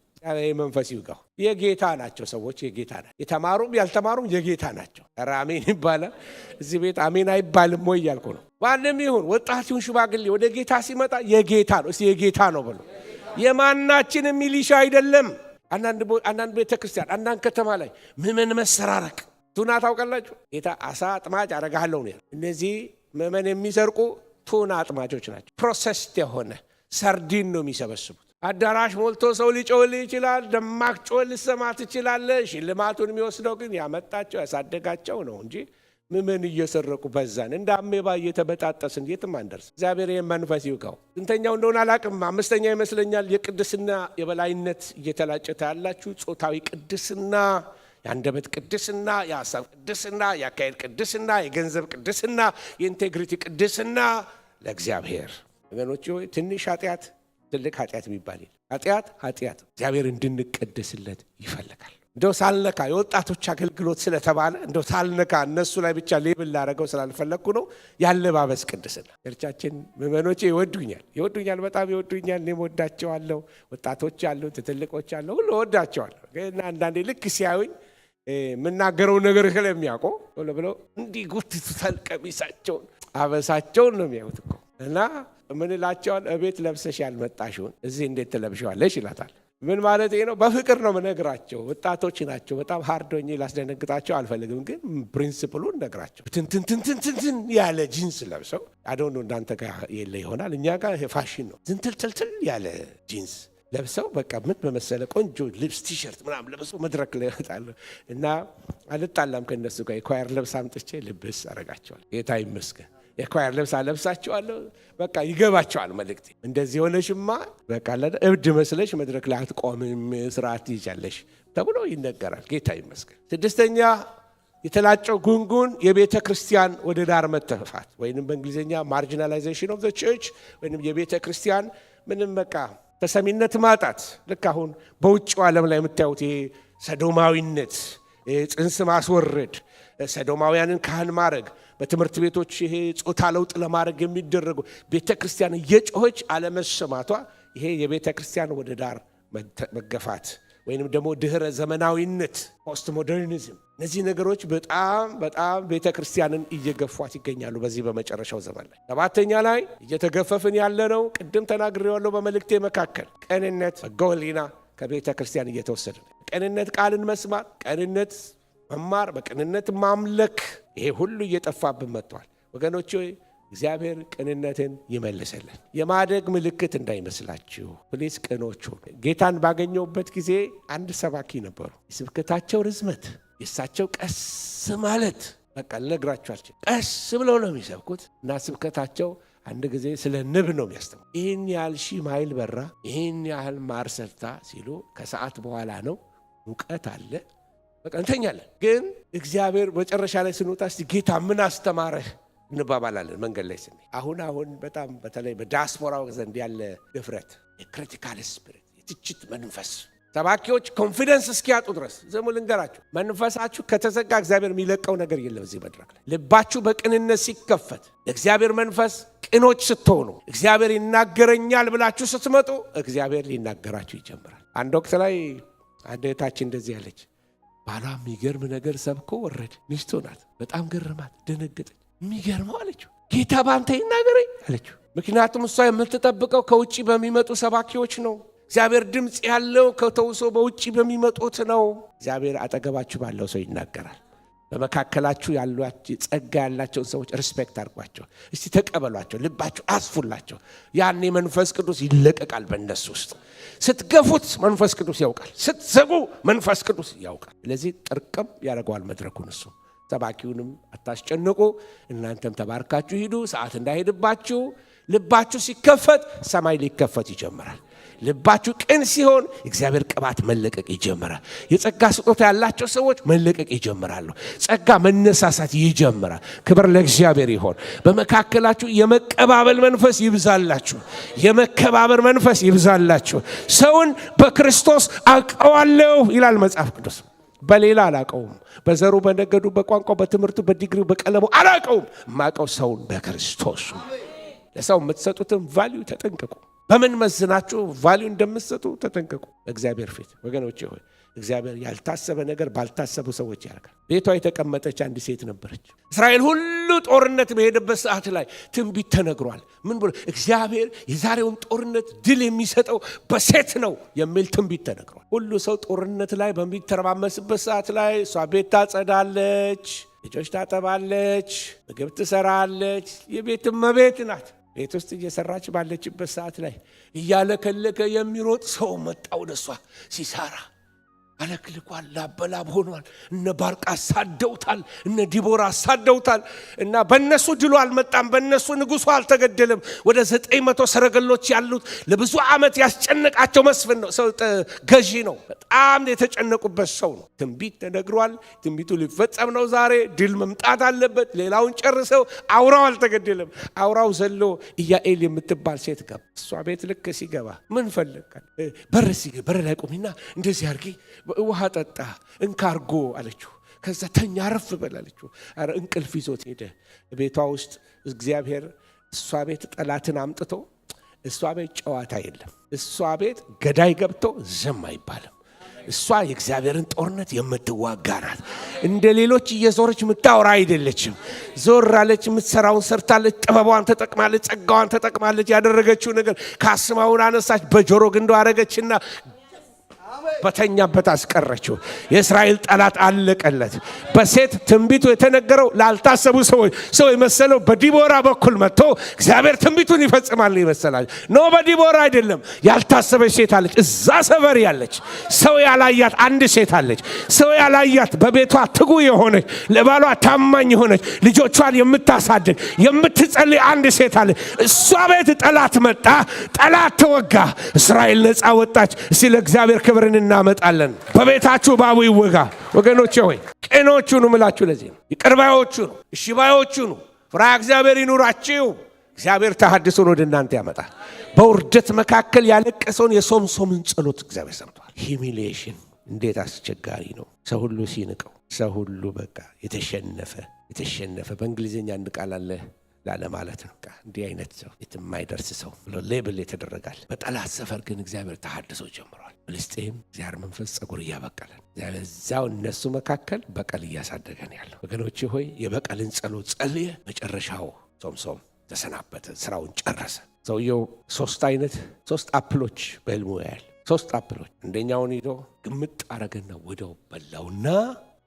Speaker 1: መንፈስ ይውጋው። የጌታ ናቸው ሰዎች፣ የጌታ ናቸው። የተማሩም ያልተማሩም የጌታ ናቸው። ኧረ አሜን ይባላል። እዚህ ቤት አሜን አይባልም ወይ እያልኩ ነው። ማንም ይሁን ወጣት ይሁን ሽማግሌ ወደ ጌታ ሲመጣ የጌታ ነው። እስቲ የጌታ ነው በሉ። የማናችንም ሚሊሻ አይደለም። አንዳንድ ቤተ ክርስቲያን አንዳንድ ከተማ ላይ ምዕመን መሰራረቅ ቱና ታውቃላችሁ። ጌታ አሳ አጥማጭ አረጋለሁ ነው። እነዚህ ምዕመን የሚሰርቁ ቱና አጥማጆች ናቸው። ፕሮሰስድ የሆነ ሰርዲን ነው የሚሰበስቡት። አዳራሽ ሞልቶ ሰው ሊጮህልህ ይችላል። ደማቅ ጮህ ልሰማ ትችላለህ። ሽልማቱን የሚወስደው ግን ያመጣቸው ያሳደጋቸው ነው እንጂ ምምን እየሰረቁ በዛን እንደ አሜባ እየተበጣጠስን የትም አንደርስ። እግዚአብሔር ይህን መንፈስ ይውጋው። ስንተኛው እንደሆነ አላቅም። 5ኛ ይመስለኛል። የቅድስና የበላይነት እየተላጨተ ያላችሁ ጾታዊ ቅድስና፣ የአንደበት ቅድስና፣ የሀሳብ ቅድስና፣ የአካሄድ ቅድስና፣ የገንዘብ ቅድስና፣ የኢንቴግሪቲ ቅድስና ለእግዚአብሔር ወገኖች ሆይ ትንሽ ኃጢአት ትልቅ ኃጢአት የሚባል ኃጢአት እግዚአብሔር እንድንቀደስለት ይፈልጋል። እንደው ሳልነካ የወጣቶች አገልግሎት ስለተባለ እንደው ሳልነካ እነሱ ላይ ብቻ ሌብል ላደረገው ስላልፈለግኩ ነው። ያለባበስ ቅድስና ቸርቻችን ምዕመኖቼ ይወዱኛል፣ በጣም ይወዱኛል። እኔም ወዳቸዋለሁ። ወጣቶች አሉ፣ ትልቆች አሉ፣ ሁሉ ወዳቸዋለሁ። ግን አንዳንዴ ልክ ሲያዩኝ የምናገረው ነገር ስለሚያውቁ ብለው እንዲህ ጉትቱታል። ቀሚሳቸውን አበሳቸውን ነው የሚያዩት እኮ እና ምን እላቸዋል? እቤት ለብሰሽ ያልመጣሽውን እዚህ እንዴት ትለብሸዋለሽ ይላታል። ምን ማለት ነው? በፍቅር ነው የምነግራቸው። ወጣቶች ናቸው። በጣም ሃርዶኝ ላስደነግጣቸው አልፈልግም። ግን ፕሪንሲፕሉን ነግራቸው ትንትንትንትንትን ያለ ጂንስ ለብሰው አዶን እንዳንተ ጋር የለ ይሆናል። እኛ ጋር ፋሽን ነው። ዝንትልትልትል ያለ ጂንስ ለብሰው በቃ ምን በመሰለ ቆንጆ ልብስ ቲሸርት ምናምን ለብሰው መድረክ ላይ ይወጣሉ እና አልጣላም ከነሱ ጋር። የኳየር ልብስ አምጥቼ ልብስ አረጋቸዋል። ጌታ ይመስገን። የኳየር ልብስ አለብሳቸዋለሁ። በቃ ይገባቸዋል መልእክቴ። እንደዚህ ሆነሽማ በቃ እብድ መስለሽ መድረክ ላይ አትቆምም፣ ስርዓት ትይዣለሽ ተብሎ ይነገራል። ጌታ ይመስገን። 6ኛ የተላጨው ጉንጉን የቤተ ክርስቲያን ወደ ዳር መተፋት ወይንም በእንግሊዝኛ ማርጂናላይዜሽን ኦፍ ዘ ቸርች ወይንም የቤተ ክርስቲያን ምንም በቃ ተሰሚነት ማጣት። ልክ አሁን በውጭው ዓለም ላይ የምታዩት ይሄ ሰዶማዊነት፣ ጽንስ ማስወረድ፣ ሰዶማውያንን ካህን ማድረግ፣ በትምህርት ቤቶች ይሄ ጾታ ለውጥ ለማድረግ የሚደረጉ ቤተ ክርስቲያን እየጮኸች አለመሰማቷ፣ ይሄ የቤተ ክርስቲያን ወደ ዳር መገፋት ወይንም ደግሞ ድህረ ዘመናዊነት ፖስት ሞደርኒዝም፣ እነዚህ ነገሮች በጣም ቤተ ክርስቲያንን እየገፏት ይገኛሉ በዚህ በመጨረሻው ዘመን ላይ። 7ኛ ላይ እየተገፈፍን ያለነው ቅድም ተናግሬዋለሁ በመልእክቴ መካከል ቅንነት፣ በጎ ሕሊና ከቤተ ክርስቲያን እየተወሰደ ነው። ቅንነት ቃልን መስማት፣ ቅንነት መማር፣ በቅንነት ማምለክ፣ ይሄ ሁሉ እየጠፋብን መጥቷል ወገኖች ሆይ እግዚአብሔር ቅንነትን ይመልሰልን። የማደግ ምልክት እንዳይመስላችሁ ፕሊስ ቅኖች ሁኑ። ጌታን ባገኘውበት ጊዜ አንድ ሰባኪ ነበሩ። የስብከታቸው ርዝመት፣ የእሳቸው ቀስ ማለት በቃ ልነግራችሁ አልችልም። ቀስ ብለው ነው የሚሰብኩት እና ስብከታቸው አንድ ጊዜ ስለ ንብ ነው የሚያስተምረው። ይህን ያህል 1000 ማይል በራ፣ ይህን ያህል ማር ሰርታ ሲሉ ከሰዓት በኋላ ነው፣ ሙቀት አለ፣ በቃ እንተኛለን። ግን እግዚአብሔር መጨረሻ ላይ ስንወጣ እስቲ ጌታ ምን አስተማረህ እንባባላለን መንገድ ላይ ስንሄድ። አሁን በጣም በተለይ በዲያስፖራው ዘንድ ያለ ድፍረት፣ የክሪቲካል ስፒሪት፣ የትችት መንፈስ ሰባኪዎች ኮንፊደንስ እስኪያጡ ድረስ ዝም ልንገራችሁ፣ መንፈሳችሁ ከተዘጋ እግዚአብሔር የሚለቀው ነገር የለም እዚህ መድረክ ላይ። ልባችሁ በቅንነት ሲከፈት፣ ለእግዚአብሔር መንፈስ ቅኖች ስትሆኑ፣ እግዚአብሔር ይናገረኛል ብላችሁ ስትመጡ እግዚአብሔር ሊናገራችሁ ይጀምራል። አንድ ወቅት ላይ አንድ እህታችን እንደዚህ ያለች፣ ባሏ የሚገርም ነገር ሰብኮ ወረደ። ሚስቱ ናት። በጣም ገረማት፣ ደነገጠች። የሚገርመው አለችው ጌታ ባንተ ይናገረኝ አለችው። ምክንያቱም እሷ የምትጠብቀው ከውጭ በሚመጡ ሰባኪዎች ነው። እግዚአብሔር ድምፅ ያለው ከተውሶ በውጭ በሚመጡት ነው። እግዚአብሔር አጠገባችሁ ባለው ሰው ይናገራል። በመካከላችሁ ያሏችሁ ጸጋ ያላቸውን ሰዎች ሪስፔክት አድርጓቸው፣ እስቲ ተቀበሏቸው፣ ልባችሁ አስፉላቸው። ያኔ መንፈስ ቅዱስ ይለቀቃል በእነሱ ውስጥ። ስትገፉት መንፈስ ቅዱስ ያውቃል፣ ስትዘጉ መንፈስ ቅዱስ ያውቃል። ስለዚህ ጥርቅም ያደርገዋል መድረኩን እሱ። ሰባኪውንም አታስጨንቁ፣ እናንተም ተባርካችሁ ሂዱ፣ ሰዓት እንዳይሄድባችሁ። ልባችሁ ሲከፈት ሰማይ ሊከፈት ይጀምራል። ልባችሁ ቅን ሲሆን እግዚአብሔር ቅባት መለቀቅ ይጀምራል። የጸጋ ስጦታ ያላቸው ሰዎች መለቀቅ ይጀምራሉ። ጸጋ መነሳሳት ይጀምራል። ክብር ለእግዚአብሔር ይሆን። በመካከላችሁ የመቀባበል መንፈስ ይብዛላችሁ፣ የመከባበር መንፈስ ይብዛላችሁ። ሰውን በክርስቶስ አውቀዋለሁ ይላል መጽሐፍ ቅዱስ። በሌላ አላቀውም፣ በዘሩ፣ በነገዱ፣ በቋንቋው፣ በትምህርቱ፣ በዲግሪው፣ በቀለሙ አላቀውም። ማቀው ሰውን በክርስቶስ። ለሰው የምትሰጡትን ቫልዩ ተጠንቀቁ። በምን መዝናችሁ ቫልዩ እንደምትሰጡ ተጠንቀቁ። በእግዚአብሔር ፊት ወገኖቼ ሆይ እግዚአብሔር ያልታሰበ ነገር ባልታሰቡ ሰዎች ያደርጋል። ቤቷ የተቀመጠች አንድ ሴት ነበረች። እስራኤል ሁሉ ጦርነት በሄደበት ሰዓት ላይ ትንቢት ተነግሯል። ምን ብሎ? እግዚአብሔር የዛሬውን ጦርነት ድል የሚሰጠው በሴት ነው የሚል ትንቢት ተነግሯል። ሁሉ ሰው ጦርነት ላይ በሚተረማመስበት ሰዓት ላይ እሷ ቤት ታጸዳለች፣ ልጆች ታጠባለች፣ ምግብ ትሰራለች። የቤት እመቤት ናት። ቤት ውስጥ እየሰራች ባለችበት ሰዓት ላይ እያለከለከ የሚሮጥ ሰው መጣ ወደ እሷ። ሲሳራ አለክልኳል፣ ላበላብ ሆኗል። እነ ባርቃ አሳደውታል፣ እነ ዲቦራ አሳደውታል። እና በእነሱ ድሉ አልመጣም፣ በእነሱ ንጉሱ አልተገደለም። ወደ 900 ሰረገሎች ያሉት ለብዙ ዓመት ያስጨነቃቸው መስፍን ነው፣ ሰው ገዢ ነው። በጣም የተጨነቁበት ሰው ነው። ትንቢት ተነግሯል። ትንቢቱ ሊፈጸም ነው ዛሬ። ድል መምጣት አለበት። ሌላውን ጨርሰው አውራው አልተገደለም። አውራው ዘሎ ኢያኤል የምትባል ሴት ገባ። እሷ ቤት ልክ ሲገባ ምን ፈለጋል? በር ላይ ቆሚና እንደዚህ አርጊ፣ ውሃ ጠጣ፣ እንካርጎ አለችው። ከዛ ተኛ፣ አረፍ በል አለችው። አረ እንቅልፍ ይዞት ሄደ። ቤቷ ውስጥ እግዚአብሔር እሷ ቤት ጠላትን አምጥቶ፣ እሷ ቤት ጨዋታ የለም። እሷ ቤት ገዳይ ገብቶ ዝም አይባልም። እሷ የእግዚአብሔርን ጦርነት የምትዋጋ ናት። እንደ ሌሎች እየዞረች የምታወራ አይደለችም። ዞር አለች፣ የምትሰራውን ሰርታለች፣ ጥበቧን ተጠቅማለች፣ ጸጋዋን ተጠቅማለች። ያደረገችው ነገር ካስማውን አነሳች፣ በጆሮ ግንዶ አረገችና በተኛበት አስቀረችው። የእስራኤል ጠላት አለቀለት። በሴት ትንቢቱ የተነገረው ላልታሰቡ ሰዎች ሰው የመሰለው በዲቦራ በኩል መጥቶ እግዚአብሔር ትንቢቱን ይፈጽማል ይመሰላል። ኖ በዲቦራ አይደለም። ያልታሰበች ሴት አለች፣ እዛ ሰፈር ያለች ሰው ያላያት አንድ ሴት አለች። ሰው ያላያት በቤቷ ትጉ የሆነች ለባሏ ታማኝ የሆነች ልጆቿን የምታሳድግ የምትጸልይ አንድ ሴት አለች። እሷ ቤት ጠላት መጣ፣ ጠላት ተወጋ፣ እስራኤል ነፃ ወጣች። እስቲ ለእግዚአብሔር ክብርን እናመጣለን። በቤታችሁ ባቡ ይወጋ። ወገኖቼ ሆይ ቅኖቹ ነው ምላችሁ። ለዚህ ነው ይቅርባዮቹ ነው እሺባዮቹ ነው ፍርሃተ እግዚአብሔር ይኑራችሁ። እግዚአብሔር ተሐድሶን ወደ እናንተ ያመጣል። በውርደት መካከል ያለቀሰውን የሶምሶምን ጸሎት እግዚአብሔር ሰምቷል። ሂሚሊዬሽን እንዴት አስቸጋሪ ነው! ሰው ሁሉ ሲንቀው፣ ሰው ሁሉ በቃ የተሸነፈ በእንግሊዝኛ አንድ ቃል አለ ላለ ማለት ነው። እንዲህ አይነት ሰው የማይደርስ ሰው ብሎ ሌብል የተደረጋል። በጠላት ሰፈር ግን እግዚአብሔር ተሐድሶ ጀምሯል። ፍልስጤም እግዚአብሔር መንፈስ ጸጉር እያበቀለን፣ እግዚአብሔር እዛው እነሱ መካከል በቀል እያሳደገን ያለው። ወገኖቼ ሆይ የበቀልን ጸሎት ጸልየ መጨረሻው ሶምሶም ተሰናበተ፣ ስራውን ጨረሰ። ሰውየው ሶስት አፕሎች በህልሙ ያያል። 3 አፕሎች። አንደኛውን ሄዶ ግምጥ አረገና ወደው በላውና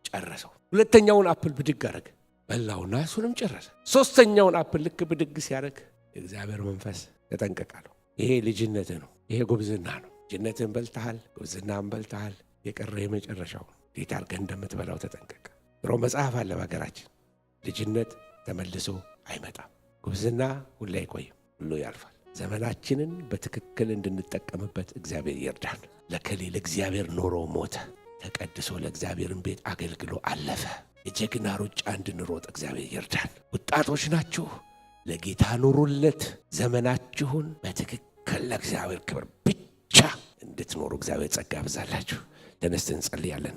Speaker 1: ጨረሰው። ሁለተኛውን አፕል ብድግ አረገ፣ በላውና እሱንም ጨረሰ። ሶስተኛውን አፕል ልክ ብድግ ሲያደርግ እግዚአብሔር መንፈስ ተጠንቀቃለሁ፣ ይሄ ልጅነት ነው፣ ይሄ ጉብዝና ነው። ልጅነትን በልተሃል፣ ጉብዝናን በልተሃል፣ የቀረ የመጨረሻው እንዴት አድርገህ እንደምትበላው ተጠንቀቅ። ድሮ መጽሐፍ አለ በሀገራችን፣ ልጅነት ተመልሶ አይመጣም፣ ጉብዝና ሁሌ አይቆይም፣ ሁሉ ያልፋል። ዘመናችንን በትክክል እንድንጠቀምበት እግዚአብሔር ይርዳን። ለከሌ ለእግዚአብሔር ኖሮ ሞተ፣ ተቀድሶ ለእግዚአብሔርን ቤት አገልግሎ አለፈ። የጀግና ሩጫ እንድንሮጥ እግዚአብሔር ይርዳን። ወጣቶች ናችሁ፣ ለጌታ ኑሩለት። ዘመናችሁን በትክክል ለእግዚአብሔር ክብር ብቻ እንድትኖሩ እግዚአብሔር ጸጋ ያብዛላችሁ። ተነስተን እንጸልያለን።